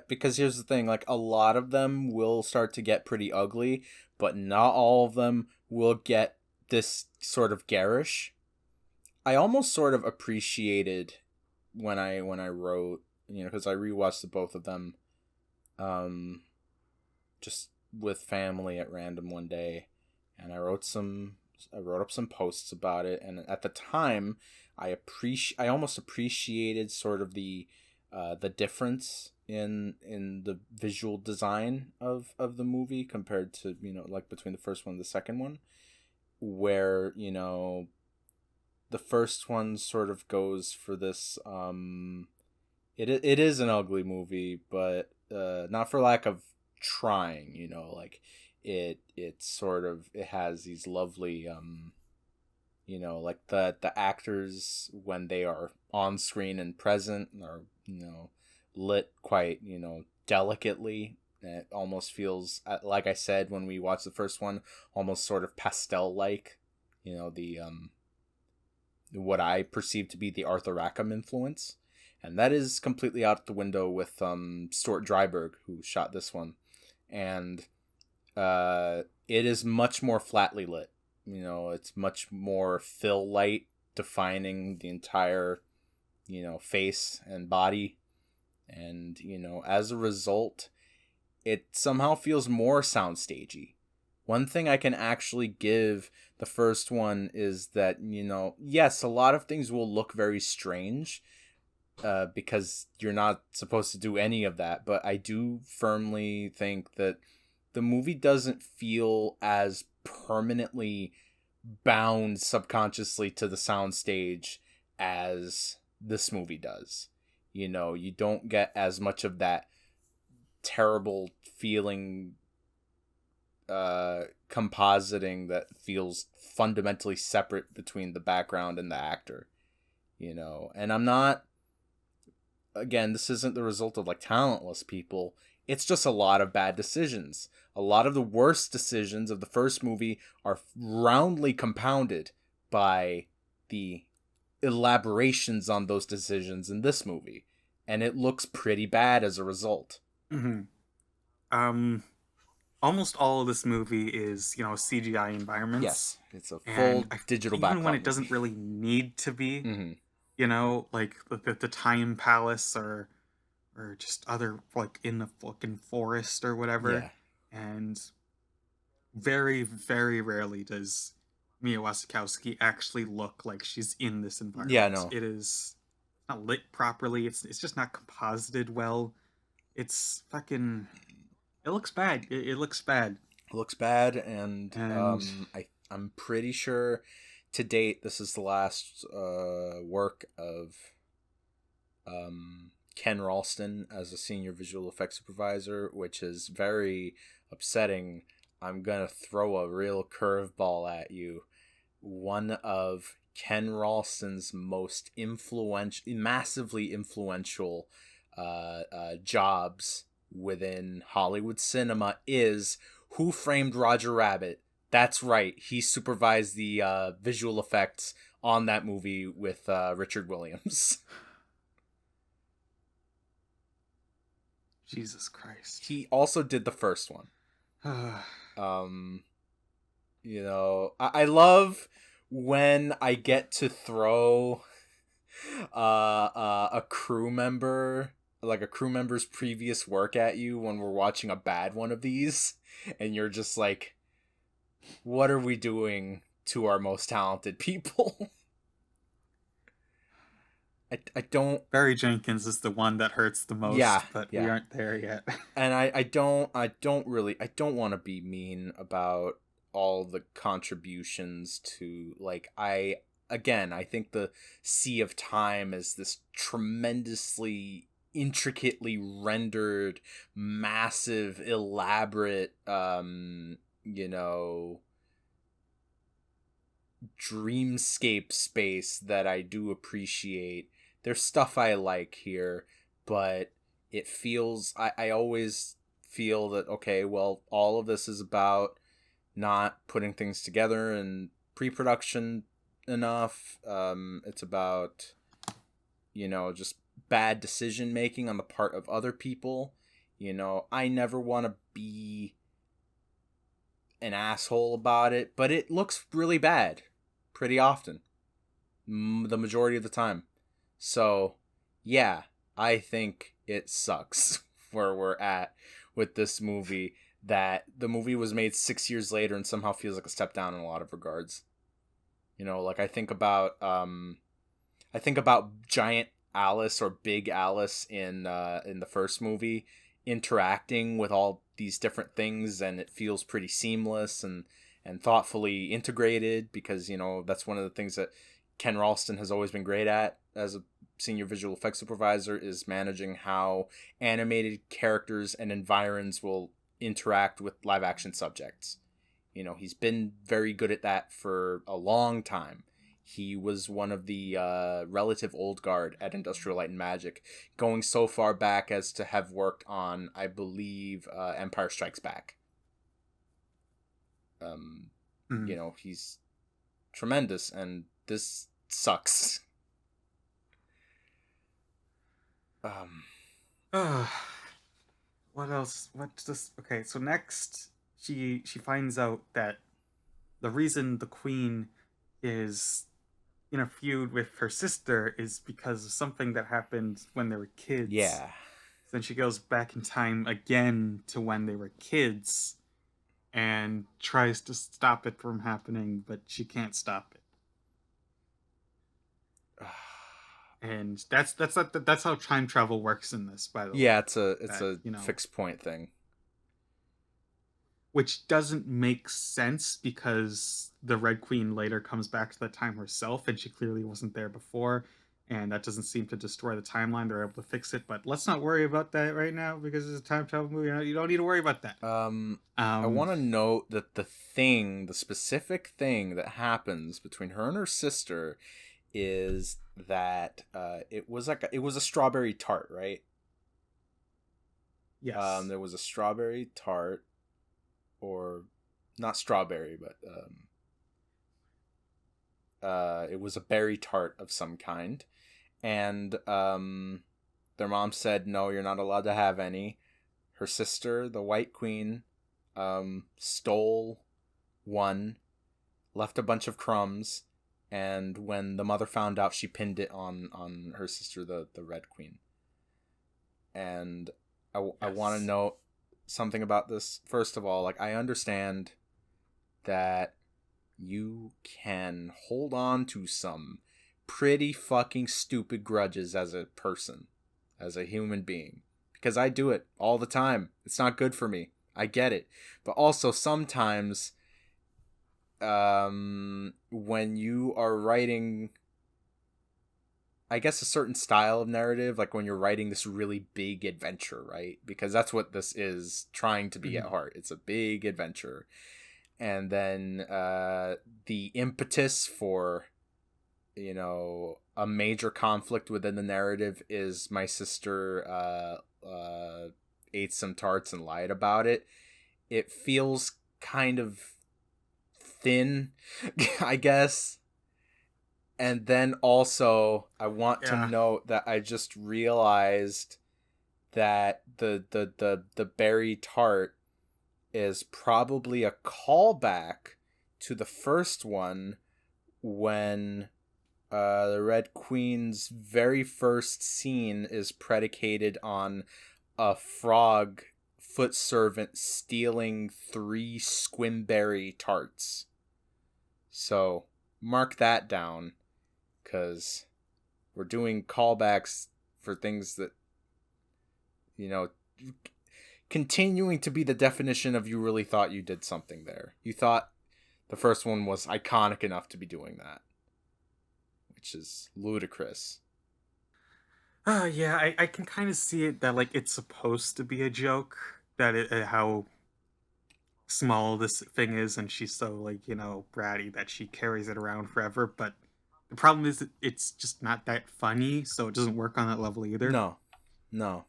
because here's the thing, like a lot of them will start to get pretty ugly, but not all of them will get this sort of garish. I almost sort of appreciated when I wrote, because I rewatched the both of them, just with family at random one day, and I wrote up some posts about it, and at the time I almost appreciated sort of the difference in the visual design of the movie compared to, like between the first one and the second one, where, the first one sort of goes for this, it is an ugly movie, but not for lack of trying, like it has these lovely like the actors when they are on screen and present are lit quite delicately. It almost feels, like I said when we watched the first one, almost sort of pastel like, the what I perceive to be the Arthur Rackham influence, and that is completely out the window with Stuart Dryburgh, who shot this one. And it is much more flatly lit. It's much more fill light defining the entire face and body. And, as a result, it somehow feels more soundstagey. One thing I can actually give the first one is that, yes, a lot of things will look very strange, because you're not supposed to do any of that. But I do firmly think that the movie doesn't feel as permanently bound subconsciously to the soundstage as this movie does. You don't get as much of that terrible feeling, compositing that feels fundamentally separate between the background and the actor. And I'm not, again, this isn't the result of like talentless people. It's just a lot of bad decisions. A lot of the worst decisions of the first movie are roundly compounded by the elaborations on those decisions in this movie, and it looks pretty bad as a result. Mm-hmm. Almost all of this movie is, CGI environments, Yes, it's a and full digital even when background it doesn't movie. really need to be, Mm-hmm. like the Time Palace, or just other, like, in the fucking forest or whatever, Yeah. and very, very rarely does Mia Wasikowski actually look like she's in this Yeah, environment. no. It is not lit properly. It's just not composited well. It's fucking. It looks bad. It looks bad. It looks bad, and And I'm pretty sure to date this is the last work of Ken Ralston as a senior visual effects supervisor, which is very upsetting. I'm gonna throw a real curveball at you. One of Ken Ralston's most massively influential jobs within Hollywood cinema is Who Framed Roger Rabbit. That's right. He supervised the visual effects on that movie with Richard Williams. Jesus Christ. He also did the first one. Um, I love when I get to throw a crew member, like a crew member's previous work at you when we're watching a bad one of these, and you're just like, what are we doing to our most talented people? I don't. Barry Jenkins is the one that hurts the Yeah, most, but we yeah. aren't there yet. And I don't want to be mean about all the contributions to, like, I think the Sea of Time is this tremendously intricately rendered, massive, elaborate, dreamscape space that I do appreciate. There's stuff I like here, but it feels, I always feel that, okay, well, all of this is about not putting things together in pre-production enough. It's about, just bad decision making on the part of other people. I never want to be an asshole about it, but it looks really bad pretty often, the majority of the time. So yeah, I think it sucks where we're at with this movie, that the movie was made 6 years later and somehow feels like a step down in a lot of regards. Like I think about Giant Alice, or Big Alice, in the first movie, interacting with all these different things, and it feels pretty seamless and thoughtfully integrated, because that's one of the things that Ken Ralston has always been great at as a senior visual effects supervisor, is managing how animated characters and environs will interact with live action subjects. He's been very good at that for a long time. He was one of the relative old guard at Industrial Light and Magic, going so far back as to have worked on, I believe, Empire Strikes Back. He's tremendous, and this sucks. What else? What's this? Okay, so next she finds out that the reason the queen is in a feud with her sister is because of something that happened when they were kids. Yeah. Then she goes back in time again to when they were kids and tries to stop it from happening, but she can't stop it. And that's how time travel works in this, by the way. Yeah, it's a That, fixed point thing. which doesn't make sense because the Red Queen later comes back to that time herself, and she clearly wasn't there before, and that doesn't seem to destroy the timeline. They're able to fix it, but let's not worry about that right now because it's a time travel movie. You don't need to worry about that. I want to note that the specific thing that happens between her and her sister is that it was a strawberry tart, right? Yes. There was a strawberry tart, or not strawberry, but it was a berry tart of some kind, and their mom said, no, you're not allowed to have any. Her sister, the White Queen, stole one, left a bunch of crumbs, and when the mother found out, she pinned it on her sister, the Red Queen. And I want to note something about this. First of all, like, I understand that you can hold on to some pretty fucking stupid grudges as a person, as a human being, because I do it all the time. It's not good for me. I get it. But also sometimes when you are writing, I guess, a certain style of narrative, like when you're writing this really big adventure, right? Because that's what this is trying to be at heart. It's a big adventure. And then the impetus for, a major conflict within the narrative is my sister ate some tarts and lied about it. It feels kind of thin, I guess. And then also, I want to note that I just realized that the berry tart is probably a callback to the first one, when the Red Queen's very first scene is predicated on a frog foot servant stealing 3 squimberry tarts. So mark that down, because we're doing callbacks for things that, continuing to be the definition of you really thought you did something there. You thought the first one was iconic enough to be doing that, which is ludicrous. Yeah, I can kind of see it that, like, it's supposed to be a joke, that how small this thing is, and she's so, like, bratty that she carries it around forever. But the problem is that it's just not that funny, so it doesn't work on that level either. No.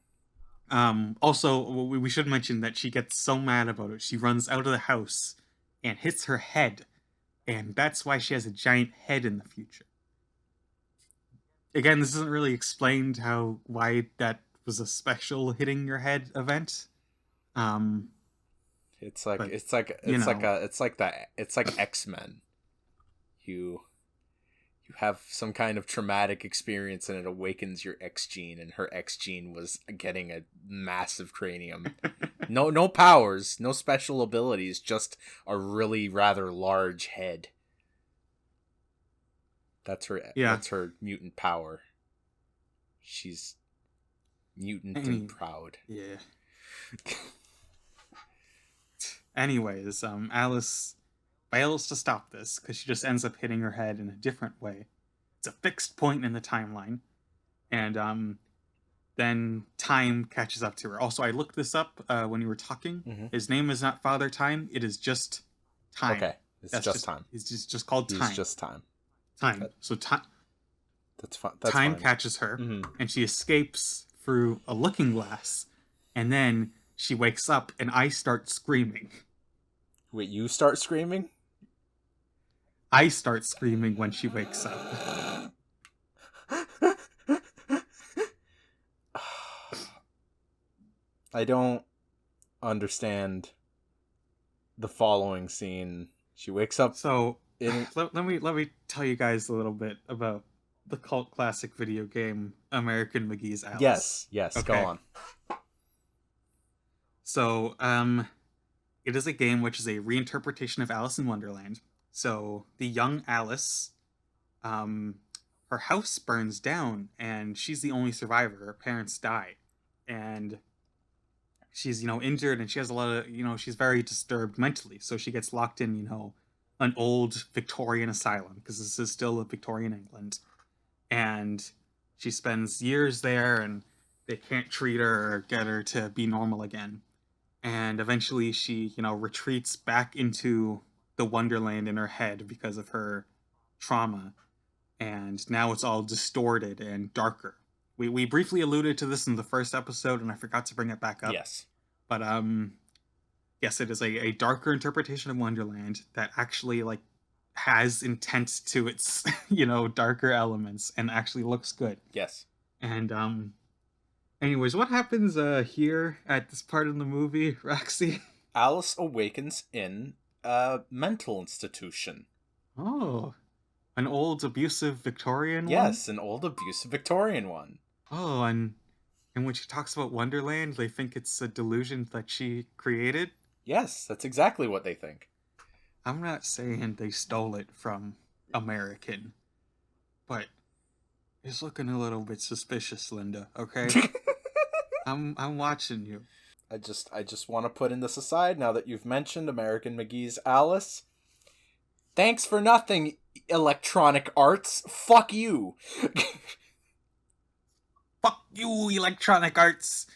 Also, we should mention that she gets so mad about it, she runs out of the house and hits her head, and that's why she has a giant head in the future. Again, this isn't really explained why that was a special hitting your head event. It's like X-Men. You have some kind of traumatic experience and it awakens your X gene, and her X gene was getting a massive cranium. No powers, no special abilities, just a really rather large head. That's her mutant power. She's mutant and proud. Yeah. Anyways, Alice fails to stop this because she just ends up hitting her head in a different way. It's a fixed point in the timeline, and then time catches up to her. Also, I looked this up when you were talking. Mm-hmm. His name is not Father Time. It is just Time. Okay, it's just time. He's just called Time. He's just Time. Time. So time. That's fine. Time catches her, and she escapes through a looking glass, and then she wakes up, and I start screaming. Wait, you start screaming? I start screaming when she wakes up. I don't understand the following scene. She wakes up. So let me tell you guys a little bit about the cult classic video game American McGee's Alice. Yes, okay. Go on. So, it is a game which is a reinterpretation of Alice in Wonderland. So, the young Alice, um, her house burns down, and she's the only survivor. Her parents die, and she's injured, and she has a lot of she's very disturbed mentally. So she gets locked in an old Victorian asylum, because this is still a Victorian England, and she spends years there, and they can't treat her or get her to be normal again. And eventually she retreats back into the Wonderland in her head because of her trauma, and now it's all distorted and darker. We briefly alluded to this in the first episode, and I forgot to bring it back up. Yes. But yes, it is a darker interpretation of Wonderland that actually has intent to its darker elements, and actually looks good. Yes. And anyways, what happens here at this part of the movie, Roxy? Alice awakens in a mental institution. Oh, an old abusive Victorian one? Yes, an old abusive Victorian one. Oh, and when she talks about Wonderland, they think it's a delusion that she created? Yes, that's exactly what they think. I'm not saying they stole it from American, but it's looking a little bit suspicious, Linda, okay? I'm watching you. I just want to put in this aside now that you've mentioned American McGee's Alice. Thanks for nothing, Electronic Arts. Fuck you. Fuck you, Electronic Arts.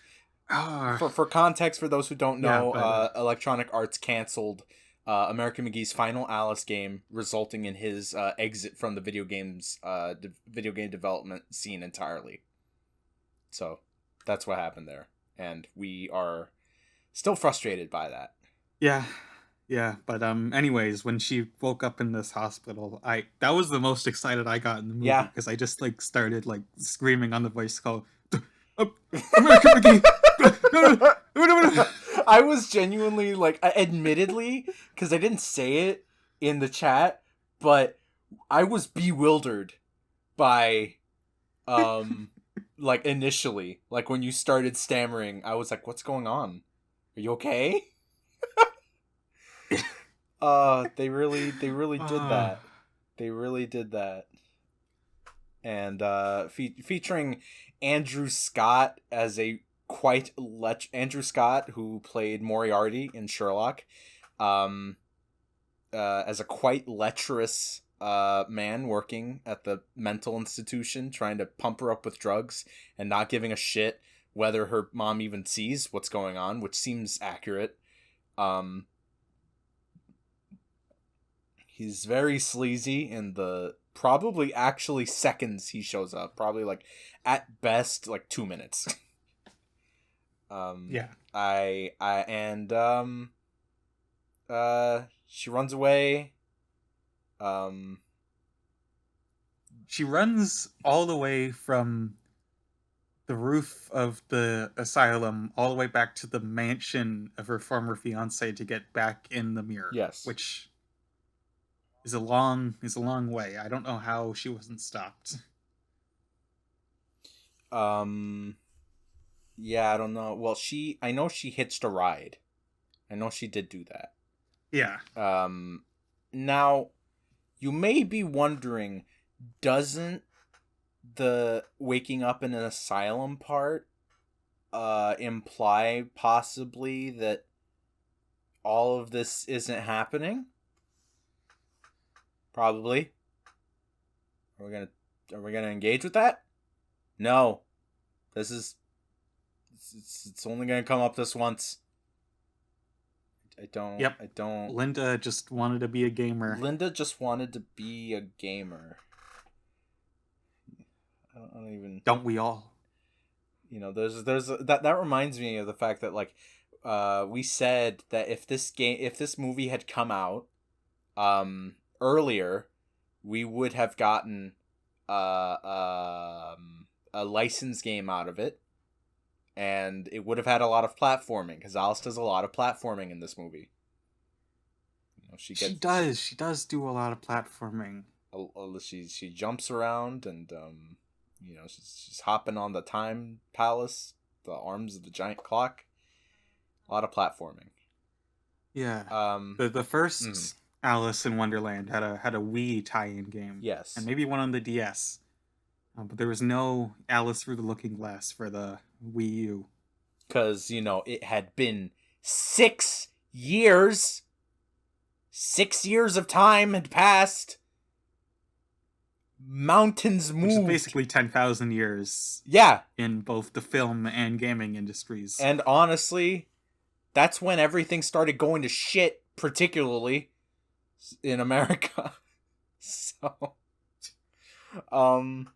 For context, for those who don't know, Yeah, Electronic Arts canceled American McGee's final Alice game, resulting in his exit from the video game development scene entirely. So that's what happened there, and we are still frustrated by that. Yeah, but anyways, when she woke up in this hospital, that was the most excited I got in the movie, Yeah. because I just started screaming on the voice call, American McGee. I was genuinely admittedly, because I didn't say it in the chat, but I was bewildered by initially, when you started stammering, I was like, what's going on? Are you okay? They really did that. They really did that. And featuring Andrew Scott as Andrew Scott, who played Moriarty in Sherlock, as a quite lecherous man working at the mental institution, trying to pump her up with drugs and not giving a shit whether her mom even sees what's going on, which seems accurate. He's very sleazy in the probably actually seconds he shows up. Probably at best 2 minutes. Yeah. She runs away. She runs all the way from the roof of the asylum all the way back to the mansion of her former fiance to get back in the mirror. Yes. Which is a long way. I don't know how she wasn't stopped. Yeah, I don't know. Well, I know she hitched a ride. I know she did do that. Yeah. Now, you may be wondering, doesn't the waking up in an asylum part imply possibly that all of this isn't happening? Probably. Are we gonna engage with that? No. It's only gonna come up this once. I don't. Linda just wanted to be a gamer. I don't even. Don't we all? There's that reminds me of the fact that we said that if this movie had come out earlier, we would have gotten a licensed game out of it, and it would have had a lot of platforming, because Alice does a lot of platforming in this movie. She does do a lot of platforming. She jumps around, and she's hopping on the time palace, the arms of the giant clock. A lot of platforming. Yeah. Um, The first mhm. Alice in Wonderland had a Wii tie-in game, and Yes. maybe one on the DS. But there was no Alice Through the Looking Glass for the Wii U. Because, it had been 6 years. 6 years of time had passed. Mountains Which is moved. basically 10,000 years Yeah. in both the film and gaming industries. And honestly, that's when everything started going to shit, particularly in America. So, um,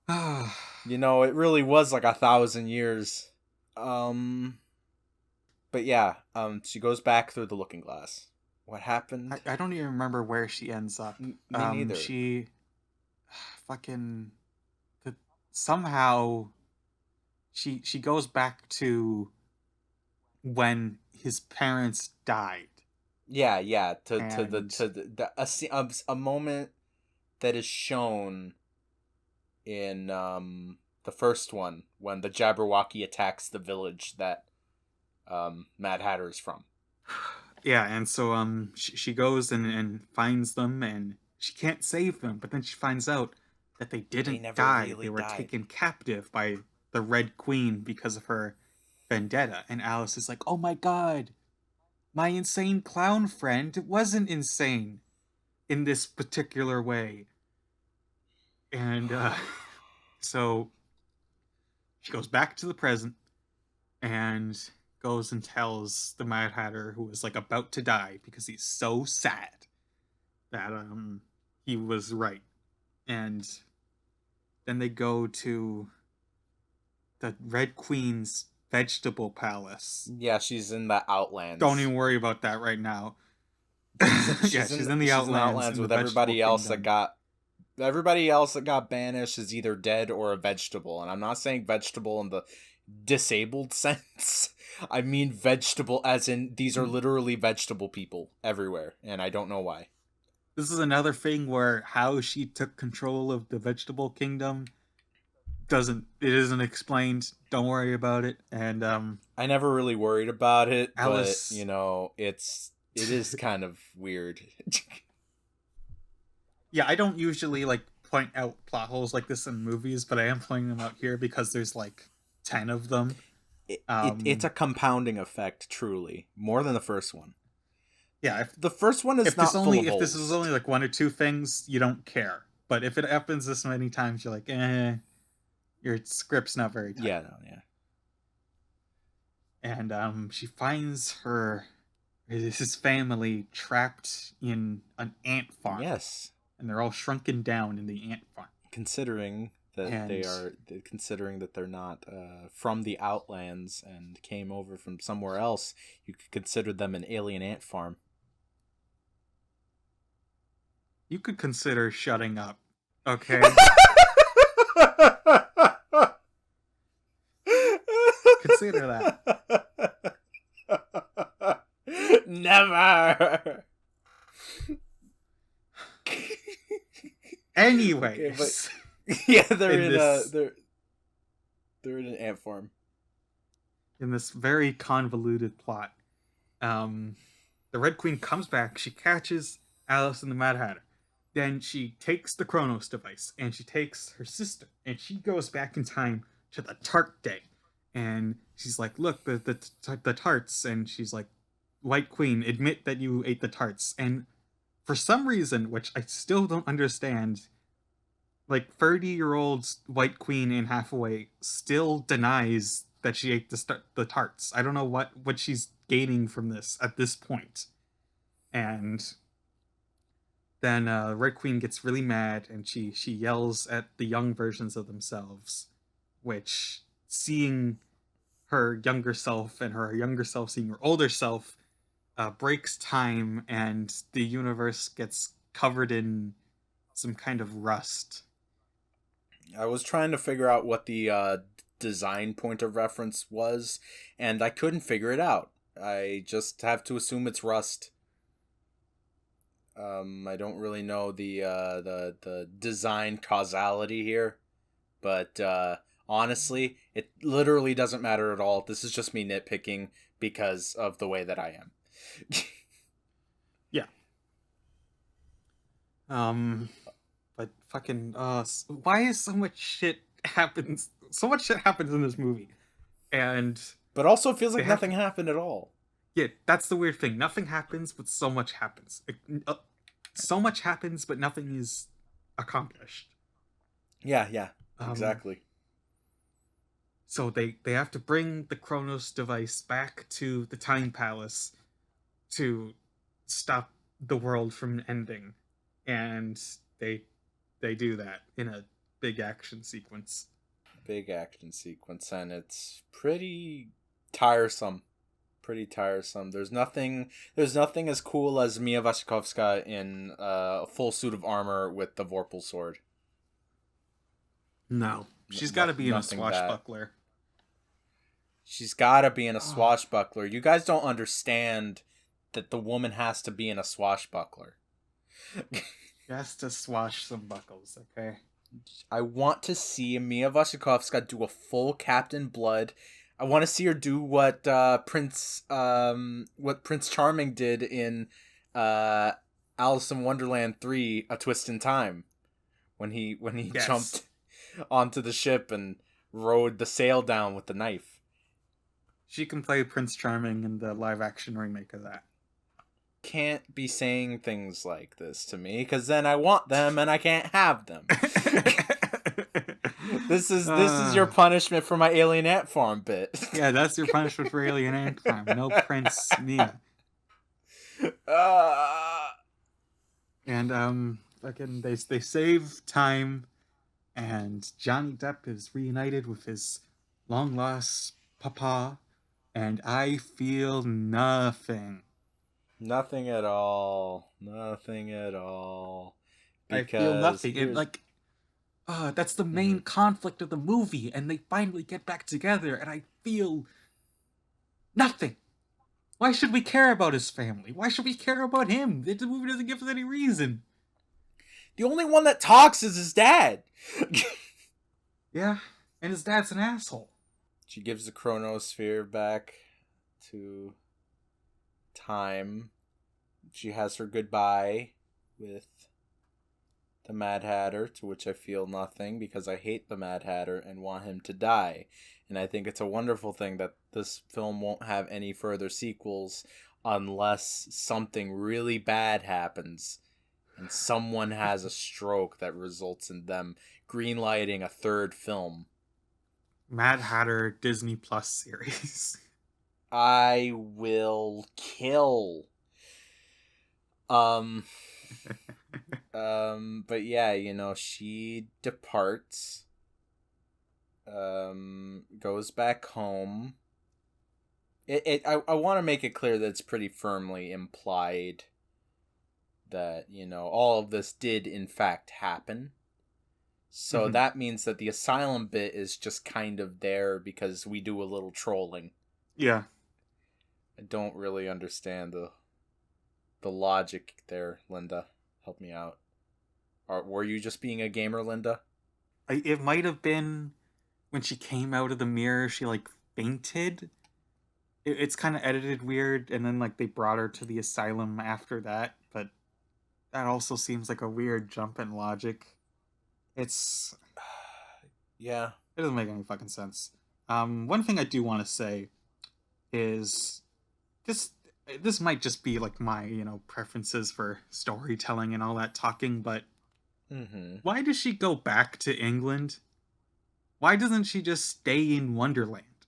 it really was like 1,000 years. But yeah, she goes back through the looking glass. What happened? I don't even remember where she ends up. Me neither. She fucking somehow she goes back to when his parents died. Yeah. And A moment that is shown in the first one when the Jabberwocky attacks the village that Mad Hatter is from. yeah, and so she goes and finds them, and she can't save them, but then she finds out that they didn't never die. really They were died. taken captive by the Red Queen because of her vendetta. And Alice is like, "Oh my god, my insane clown friend wasn't insane in this particular way." And so she goes back to the present and goes and tells the Mad Hatter, who is like about to die because he's so sad that he was right. And then they go to the Red Queen's vegetable palace. Yeah, she's in the Outlands. Don't even worry about that right now. She's in the Outlands with everybody else that got banished is either dead or a vegetable. And I'm not saying vegetable in the disabled sense. I mean vegetable as in these are literally vegetable people everywhere, and I don't know why. This is another thing where how she took control of the vegetable kingdom isn't explained. Don't worry about it. And I never really worried about it, Alice, but it is kind of weird. Yeah, I don't usually like point out plot holes like this in movies, but I am pointing them out here because there's like 10 of them. It's a compounding effect, truly, more than the first one. Yeah, the first one is not full of if this is only like one or two things, you don't care. But if it happens this many times, you're like, your script's not very tight. Yeah. And she finds his family trapped in an ant farm. Yes. And they're all shrunken down in the ant farm. Considering that they're not from the Outlands and came over from somewhere else, you could consider them an alien ant farm. You could consider shutting up, okay? Consider that. Never. Anyways, yeah, they're in an ant farm. In this very convoluted plot, the Red Queen comes back. She catches Alice and the Mad Hatter. Then she takes the Chronos device and she takes her sister and she goes back in time to the tart day. And she's like, "Look, the tarts." And she's like, "White Queen, admit that you ate the tarts." And for some reason, which I still don't understand, like 30-year-old White Queen in Hathaway still denies that she ate the tarts. I don't know what she's gaining from this at this point. And then Red Queen gets really mad and she yells at the young versions of themselves, which, seeing her younger self and her younger self seeing her older self, breaks time and the universe gets covered in some kind of rust. I was trying to figure out what the design point of reference was, and I couldn't figure it out. I just have to assume it's rust. I don't really know the design causality here, but honestly, it literally doesn't matter at all. This is just me nitpicking because of the way that I am. Yeah. But fucking why is so much shit happens? So much shit happens in this movie, and But also it feels they like have nothing happened at all. yeah. That's the weird thing. Nothing happens, but so much happens. So much happens, but nothing is accomplished. Yeah, Um, exactly. so they have to bring the Chronos device back to the Time Palace to stop the world from ending, and they they do that in a big action sequence. Big action sequence, and it's pretty tiresome. Pretty tiresome. There's nothing as cool as Mia Wasikowska in a full suit of armor with the Vorpal sword. No, she's got to be in a Nothing that. swashbuckler. She's got to be in a Oh, swashbuckler. You guys don't understand that the woman has to be in a swashbuckler. she has to swash some buckles. Okay. I want to see Mia Wasikowska do a full Captain Blood. I want to see her do what Prince Charming did in uh, Alice in Wonderland 3: A Twist in Time, when he Yes, jumped onto the ship and rode the sail down with the knife. she can play Prince Charming in the live action remake of that. Can't be saying things like this to me, because then I want them and I can't have them. This is your uh, punishment for my Alien Ant Farm bit. yeah, that's your punishment for Alien Ant Farm. No Prince Mia. uh, And fucking they save time, and Johnny Depp is reunited with his long lost papa, and I feel nothing. Nothing at all. Nothing at all. I feel Because nothing. And here's. like, that's the main Mhm. conflict of the movie, and they finally get back together, and I feel nothing. Why should we care about his family? Why should we care about him? The movie doesn't give us any reason. The only one that talks is his dad. Yeah, and his dad's an asshole. She gives the chronosphere back to time. She has her goodbye with the Mad Hatter, to which I feel nothing because I hate the Mad Hatter and want him to die. And I think it's a wonderful thing that this film won't have any further sequels unless something really bad happens and someone has a stroke that results in them greenlighting a third film. Mad Hatter Disney Plus series. I will kill. Um but yeah, she departs, goes back home. I want to make it clear that it's pretty firmly implied that, all of this did in fact happen. So Mhm. that means that the asylum bit is just kind of there because we do a little trolling. Yeah, I don't really understand the logic there, Linda. Help me out. Were you just being a gamer, Linda? it might have been when she came out of the mirror. She like fainted. It's kind of edited weird, and then like they brought her to the asylum after that. But that also seems like a weird jump in logic. It's Yeah. it doesn't make any fucking sense. One thing I do want to say is this this might just be like my preferences for storytelling and all that talking, but Mm-hmm. why does she go back to England? Why doesn't she just stay in Wonderland?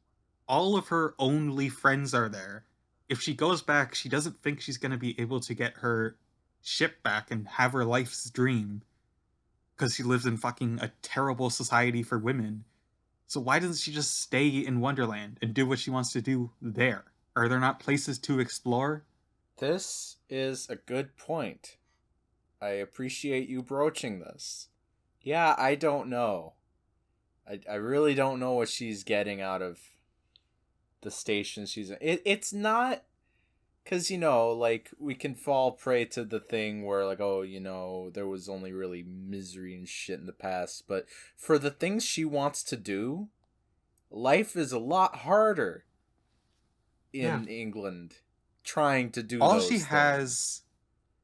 All of her only friends are there. If she goes back, she doesn't think she's going to be able to get her ship back and have her life's dream because she lives in fucking a terrible society for women. So why doesn't she just stay in Wonderland and do what she wants to do there? Are there not places to explore? This is a good point. I appreciate you broaching this. Yeah, I don't know. I really don't know what she's getting out of the station she's in. It's not because, like, we can fall prey to the thing where, like, oh, there was only really misery and shit in the past. But for the things she wants to do, life is a lot harder. Yeah. in England trying to do All she those things. has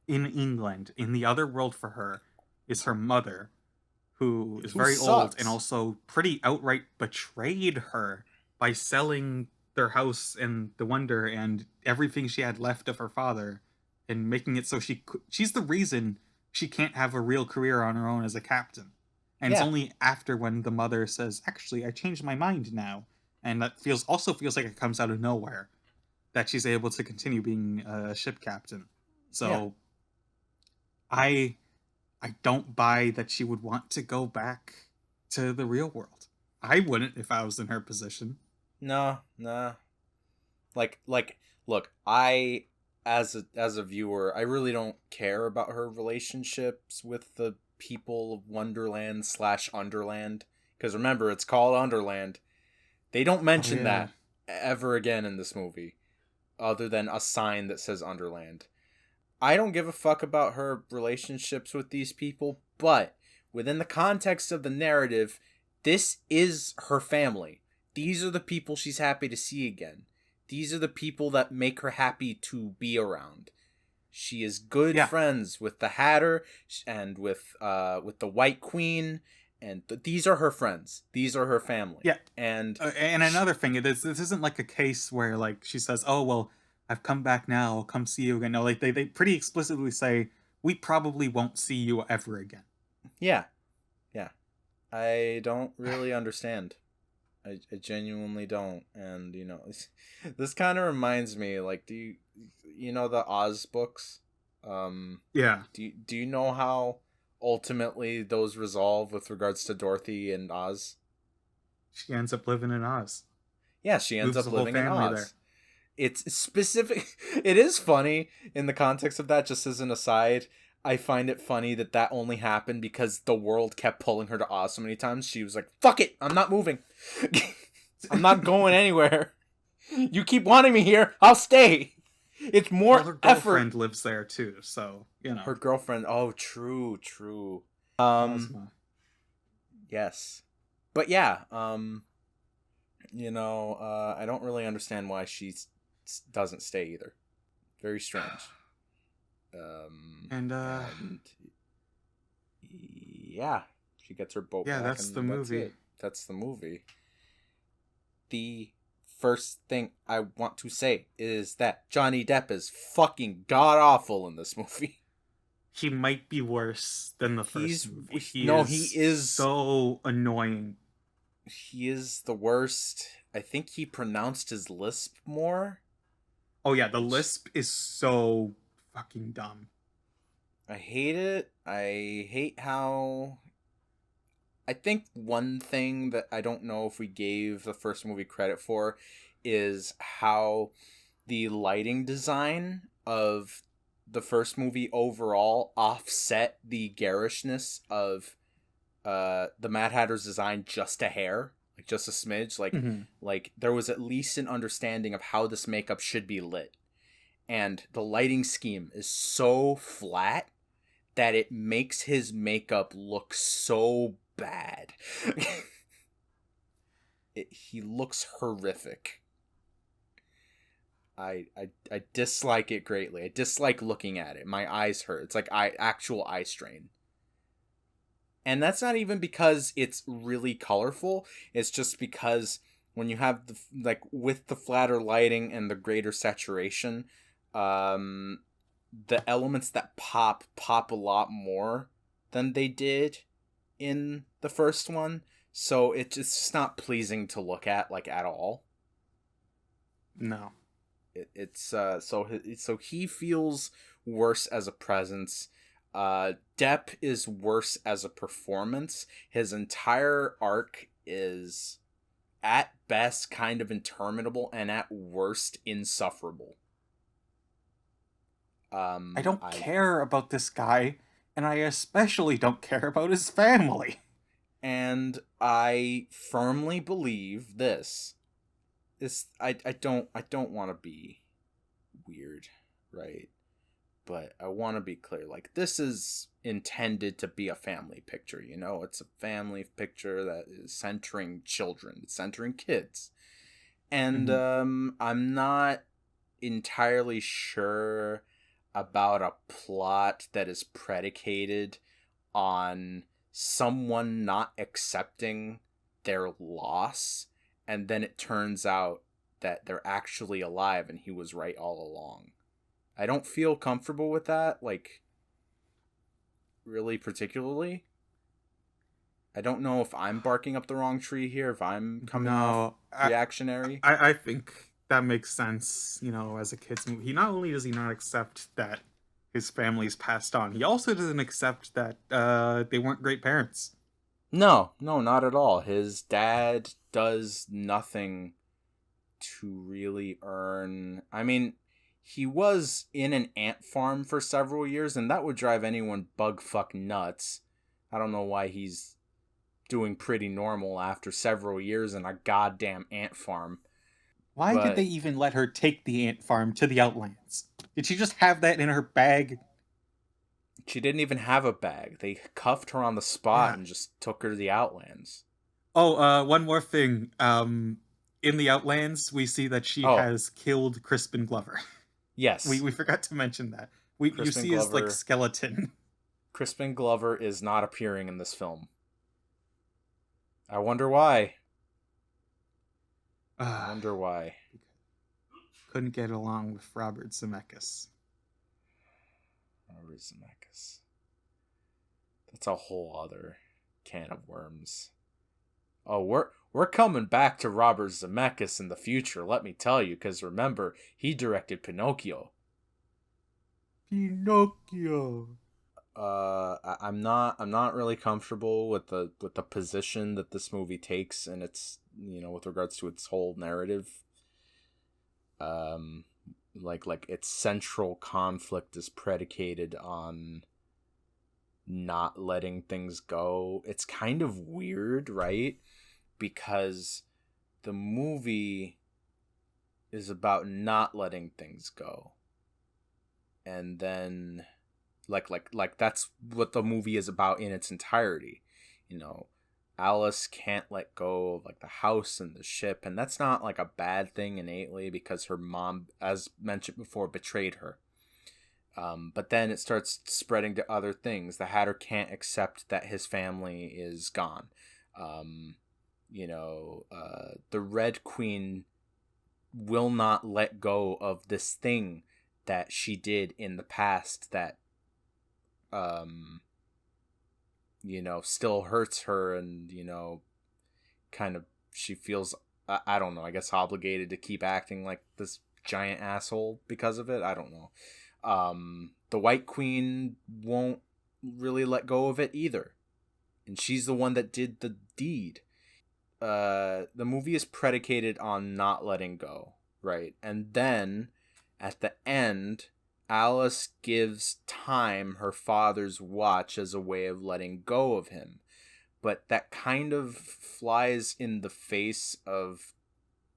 in England, in the other world for her, is her mother, who is Who very old and sucks. also pretty outright betrayed her by selling their house and the Wonder and everything she had left of her father and making it so she's the reason she can't have a real career on her own as a captain. And it's Yeah. only after when the mother says, "Actually, I changed my mind now." And that feels like it comes out of nowhere that she's able to continue being a ship captain. Yeah. So I I don't buy that she would want to go back to the real world. I wouldn't if I was in her position. No, nah. Like look, I as a viewer, I really don't care about her relationships with the people of Wonderland slash Underland. Because remember, it's called Underland. They don't Oh mention yeah. that ever again in this movie, other than a sign that says Underland. I don't give a fuck about her relationships with these people, but within the context of the narrative, this is her family. These are the people she's happy to see again. These are the people that make her happy to be around. She is good Yeah. friends with the Hatter and with the White Queen, and these are her friends. These are her family, Yeah. and And sh another thing, this isn't like a case where like she says, "Oh well, I've come back now. I'll come see you again." No, like they pretty explicitly say, "We probably won't see you ever again." yeah, yeah. I don't really understand. I genuinely don't. And this kind of reminds me, like, you know the Oz books? Um, Yeah. do you know how ultimately those resolve with regards to Dorothy and Oz? She ends up living in Oz. Yeah, she ends Moves up the whole living in family there. Oz. It's specific. It is funny in the context of that. Just as an aside, I find it funny that that only happened because the world kept pulling her to Oz so many times. She was like, "Fuck it, I'm not moving. I'm not going anywhere. You keep wanting me here, I'll stay. It's Well, more her effort." girlfriend lives there too, so you know, Her girlfriend. Oh, true, true. Ozma. Yes, but yeah. I don't really understand why she doesn't stay either. Very strange. And And yeah, she gets her boat yeah, back, that's the and that's movie. it. That's the movie. The first thing I want to say is that Johnny Depp is fucking god awful in this movie. He might be worse than the first He's movie. He no, is he is so annoying. the worst. I think he pronounced his lisp more, Oh yeah, the which lisp is so fucking dumb. I hate it. I hate how I think one thing that I don't know if we gave the first movie credit for is how the lighting design of the first movie overall offset the garishness of the Mad Hatter's design just a hair, like just a smidge. Mm-hmm. Like there was at least an understanding of how this makeup should be lit, and the lighting scheme is so flat that it makes his makeup look so bad. He looks horrific. I dislike it greatly. I dislike looking at it. My eyes hurt. It's like actual eye strain. And that's not even because it's really colorful. It's just because when you have with the flatter lighting and the greater saturation, um, the elements that pop a lot more than they did in the first one. So it's just not pleasing to look at like at all. No. So he feels worse as a presence. Depp is worse as a performance. His entire arc is at best kind of interminable and at worst insufferable. I don't I care about this guy, and I especially don't care about his family. and I firmly believe this. I don't want to be weird, right? But I want to be clear. Like, this is intended to be a family picture, It's a family picture that is centering children, it's centering kids. And Hmm. I'm not entirely sure about a plot that is predicated on someone not accepting their loss, and then it turns out that they're actually alive and he was right all along. I don't feel comfortable with that, like, really particularly. I don't know if I'm barking up the wrong tree here, if I'm coming off No, reactionary. I think that makes sense. You know, as a kid's movie, he not only does he not accept that his family's passed on, he also doesn't accept that they weren't great parents. No, no, not at all. His dad does nothing to really earn. I mean, he was in an ant farm for several years, and that would drive anyone bug fuck nuts. I don't know why he's doing pretty normal after several years in a goddamn ant farm. Why did they But even let her take the ant farm to the Outlands? Did she just have that in her bag? she didn't even have a bag. They cuffed her on the spot Yeah. and just took her to the Outlands. Oh, one more thing. In the Outlands, we see that she Oh, has killed Crispin Glover. yes. We forgot to mention that. We you Crispin see his like Glover. skeleton. Crispin Glover is not appearing in this film. I wonder why. I Uh, wonder why. couldn't get along with Robert Zemeckis. Robert Zemeckis. That's a whole other can of worms. Oh, we're coming back to Robert Zemeckis in the future, let me tell you, because remember, he directed Pinocchio. Pinocchio. I'm not really comfortable with the position that this movie takes, and its, with regards to its whole narrative. Um, like its central conflict is predicated on not letting things go. It's kind of weird, right? Because the movie is about not letting things go. And then like that's what the movie is about in its entirety. You know, Alice can't let go of like the house and the ship, and that's not like a bad thing innately because her mom, as mentioned before, betrayed her. But then it starts spreading to other things. The Hatter can't accept that his family is gone. Um, the Red Queen will not let go of this thing that she did in the past that, um, still hurts her, and, kind of she feels, I don't know, I guess obligated to keep acting like this giant asshole because of it. I don't know. The White Queen won't really let go of it either. And she's the one that did the deed. The movie is predicated on not letting go, right? And then at the end, Alice gives Time her father's watch as a way of letting go of him. But that kind of flies in the face of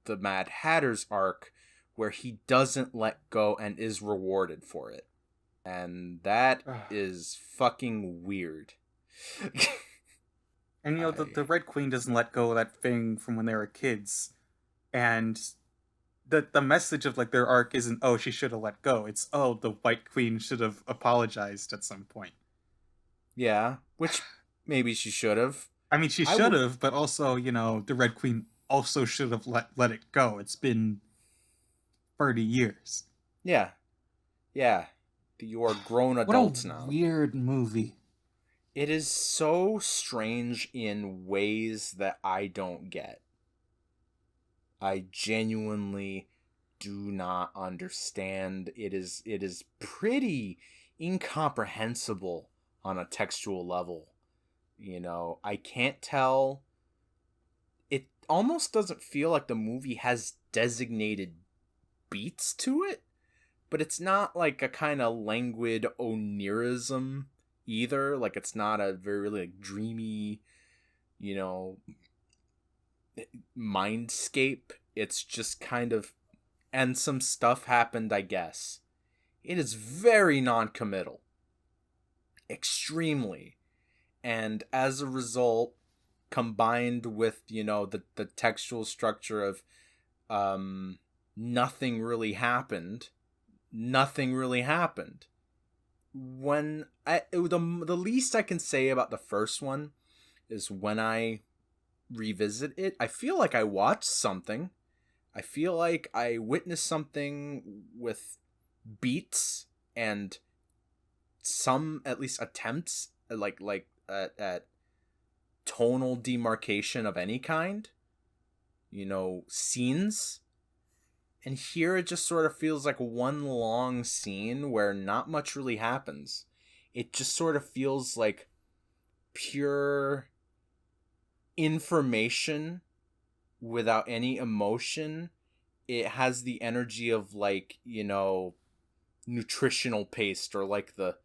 the Mad Hatter's arc, where he doesn't let go and is rewarded for it. And that is fucking weird. And you know, the Red Queen doesn't let go of that thing from when they were kids. And the message of like their arc isn't, oh, she should have let go. It's, oh, the White Queen should have apologized at some point. Yeah, which maybe she should have. I mean, she I should would. have, but also, the Red Queen also should have let it go. It's been 30 years. Yeah, yeah. You are grown What a adults now. weird movie. It is so strange in ways that I don't get. I genuinely do not understand. It is pretty incomprehensible on a textual level. I can't tell. It almost doesn't feel like the movie has designated beats to it, but it's not like a kind of languid onirism either. Like, it's not a very like dreamy, you know, mindscape. It's just kind of, and some stuff happened, I guess. It is very non-committal, extremely, and as a result, combined with the textual structure of um nothing really happened. Nothing really happened. When the least I can say about the first one is when I revisit it, I feel like I watched something. I feel like I witnessed something with beats and some at least attempts at tonal demarcation of any kind, scenes. And here it just sort of feels like one long scene where not much really happens. It just sort of feels like pure information without any emotion. It has the energy of nutritional paste, or like the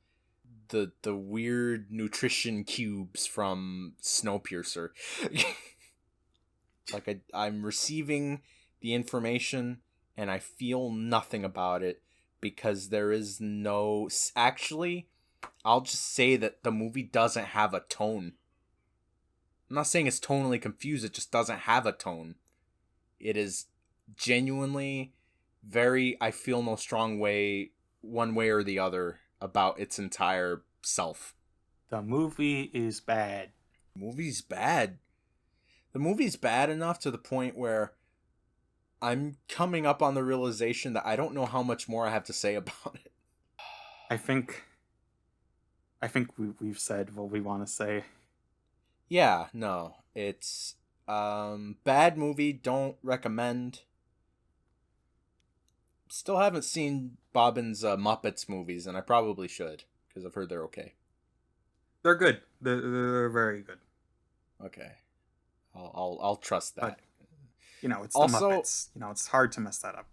weird nutrition cubes from Snowpiercer. Like I'm receiving the information and I feel nothing about it because there is no... Actually, I'll just say that the movie doesn't have a tone. I'm not saying it's tonally confused, it just doesn't have a tone. It is genuinely very... I feel no strong way, one way or the other, about its entire self. The movie is bad. The movie's bad. The movie's bad enough to the point where I'm coming up on the realization that I don't know how much more I have to say about it. I think we've said what we want to say. Yeah, no. It's bad movie, don't recommend. Still haven't seen Bobbin's Muppets movies, and I probably should, because I've heard they're okay. They're good. They're very good. Okay. I'll trust that. But, it's also, the Muppets. It's hard to mess that up.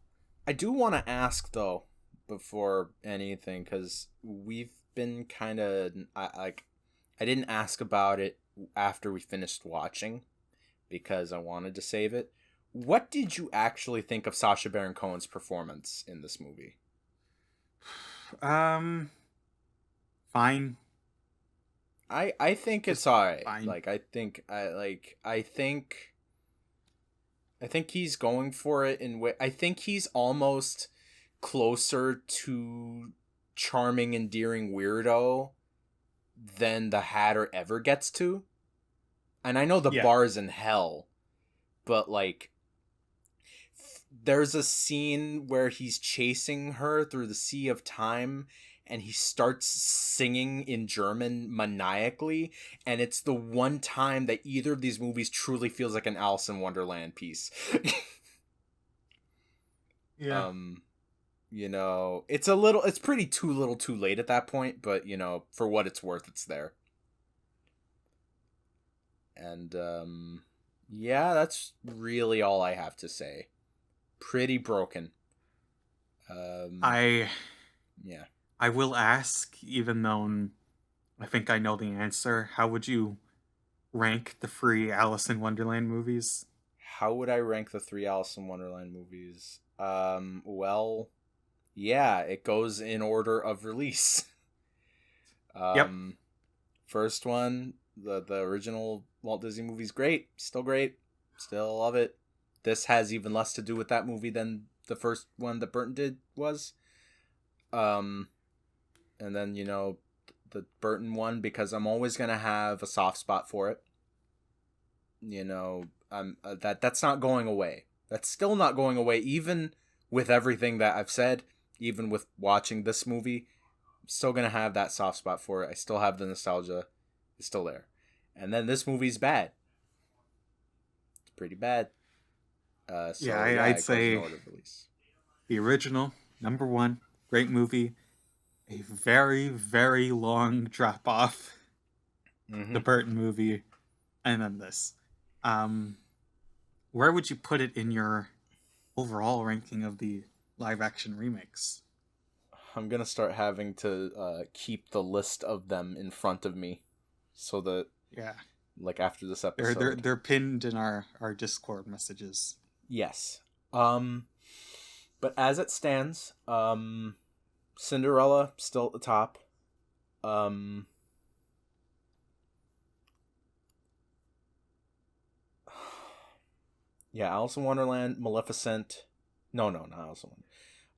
I do want to ask, though, before anything, because we've been kind of... I didn't ask about it after we finished watching, because I wanted to save it. What did you actually think of Sacha Baron Cohen's performance in this movie? Fine. I think it's alright. Fine. I think he's going for it I think he's almost closer to charming, endearing weirdo than the Hatter ever gets to. And I know the bar's in hell, but there's a scene where he's chasing her through the sea of time and he starts singing in German maniacally, and it's the one time that either of these movies truly feels like an Alice in Wonderland piece. Yeah. It's pretty too little too late at that point, but for what it's worth, it's there. And yeah, that's really all I have to say. Pretty broken. I will ask, even though I think I know the answer, how would you rank the 3 Alice in Wonderland movies? How would I rank the 3 Alice in Wonderland movies? Well, yeah, it goes in order of release. Yep. First one, the original Walt Disney movie's great. Still great. Still love it. This has even less to do with that movie than the first one that Burton did was. And then, the Burton one, because I'm always going to have a soft spot for it. That's not going away. That's still not going away, even with everything that I've said, even with watching this movie. I'm still going to have that soft spot for it. I still have the nostalgia. It's still there. And then this movie's bad. It's pretty bad. I'd say the original, number 1, great movie. A very, very long drop off. Mm-hmm. The Burton movie, and then this. Where would you put it in your overall ranking of the live action remakes? I'm gonna start having to keep the list of them in front of me, so that after this episode, they're pinned in our Discord messages. Yes. But as it stands, Cinderella still at the top. Yeah, Alice in Wonderland, Maleficent. No, not Alice in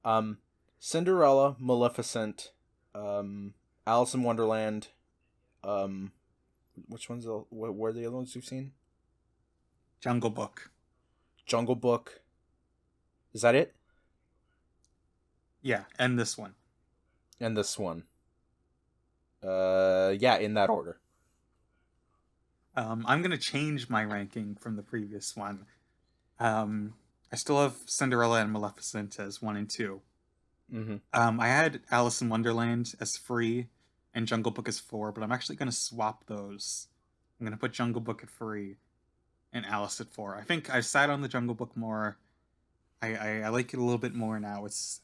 Wonderland. Cinderella, Maleficent, Alice in Wonderland. Um, which ones? What were the other ones you've seen? Jungle Book. Jungle Book. Is that it? Yeah, and this one. And this one. Yeah, in that order. I'm gonna change my ranking from the previous one. I still have Cinderella and Maleficent as 1 and 2. Mm-hmm. I had Alice in Wonderland as 3 and Jungle Book as 4, but I'm actually gonna swap those. I'm gonna put Jungle Book at 3 and Alice at 4. I think I've sat on the Jungle Book more. I like it a little bit more now. It's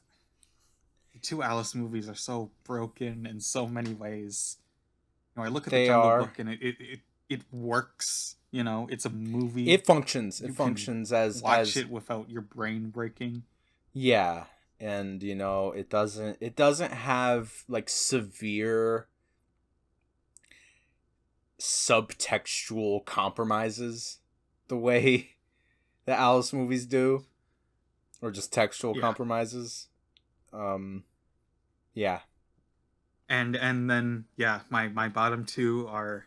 the two Alice movies are so broken in so many ways. You know, I look at the They Jungle are. Book and it works. You know, it's a movie. It functions. You It can functions as watch it without your brain breaking. Yeah, and it doesn't have like severe subtextual compromises the way the Alice movies do, or just textual Yeah. compromises. Yeah. And then yeah, my bottom two are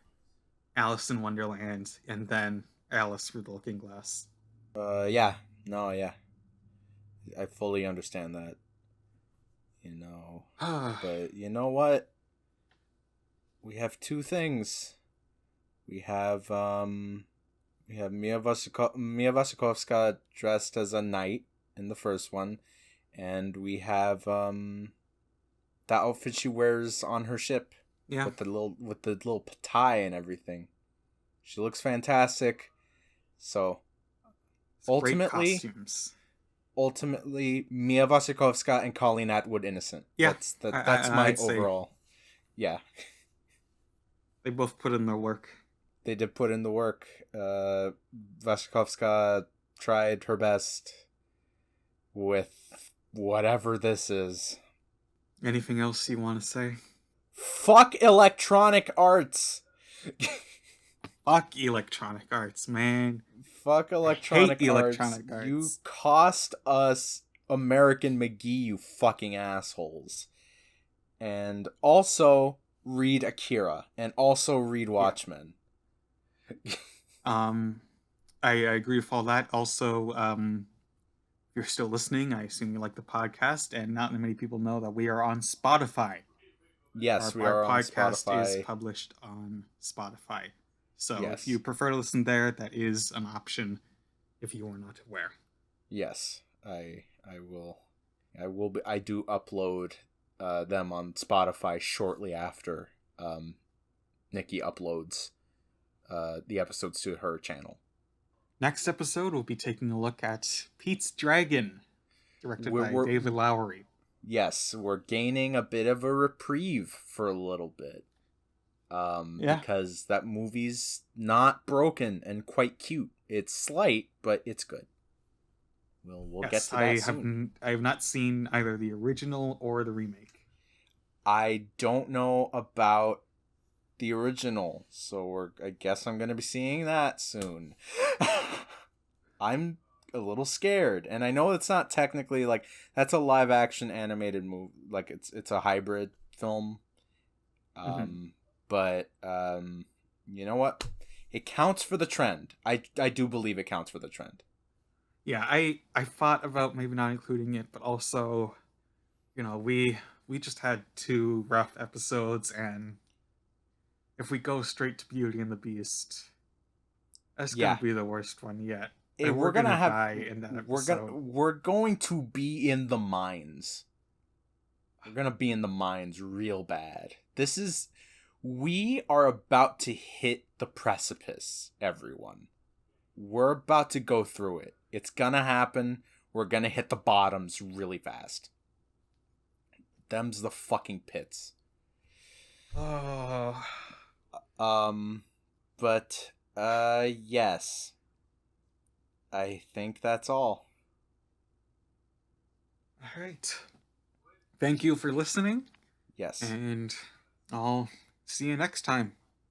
Alice in Wonderland and then Alice Through the Looking Glass. Yeah. No, yeah. I fully understand that. But you know what? We have two things. We have Mia Wasikowska dressed as a knight in the first one, and we have the outfit she wears on her ship. Yeah. With the little tie and everything. She looks fantastic. So It's ultimately, great costumes. Mia Wasikowska and Colleen Atwood innocent. Yeah, That's my I'd say overall. Yeah. they both put in their work. They did put in the work. Wasikowska tried her best with whatever this is. Anything else you want to say? Fuck Electronic Arts. Fuck Electronic Arts, man. Fuck Electronic Arts. Electronic Arts. You cost us American McGee, you fucking assholes. And also read Akira. And also read Watchmen. Yeah. I agree with all that. Also, if you're still listening, I assume you like the podcast, and not many people know that we are on Spotify. Yes, we are on Spotify. Our podcast is published on Spotify. So yes. If you prefer to listen there, that is an option if you are not aware. Yes, I will. I do upload them on Spotify shortly after Nikki uploads the episodes to her channel. Next episode, we'll be taking a look at Pete's Dragon, directed by David Lowery. Yes, we're gaining a bit of a reprieve for a little bit. Because that movie's not broken and quite cute. It's slight, but it's good. We'll get to that soon. I have not seen either the original or the remake. I don't know about the original, so I guess I'm gonna be seeing that soon. I'm a little scared, and I know it's not technically like that's a live action animated movie, like it's a hybrid film. But you know what? It counts for the trend. I do believe it counts for the trend. Yeah, I thought about maybe not including it, but also, we just had 2 rough episodes, and if we go straight to Beauty and the Beast, that's gonna be the worst one yet. And we're gonna die in that episode. We're going to be in the mines. We're gonna be in the mines real bad. We are about to hit the precipice, everyone. We're about to go through it. It's gonna happen. We're gonna hit the bottoms really fast. Them's the fucking pits. Oh. But, yes. I think that's all. Alright. Thank you for listening. Yes. And I'll see you next time.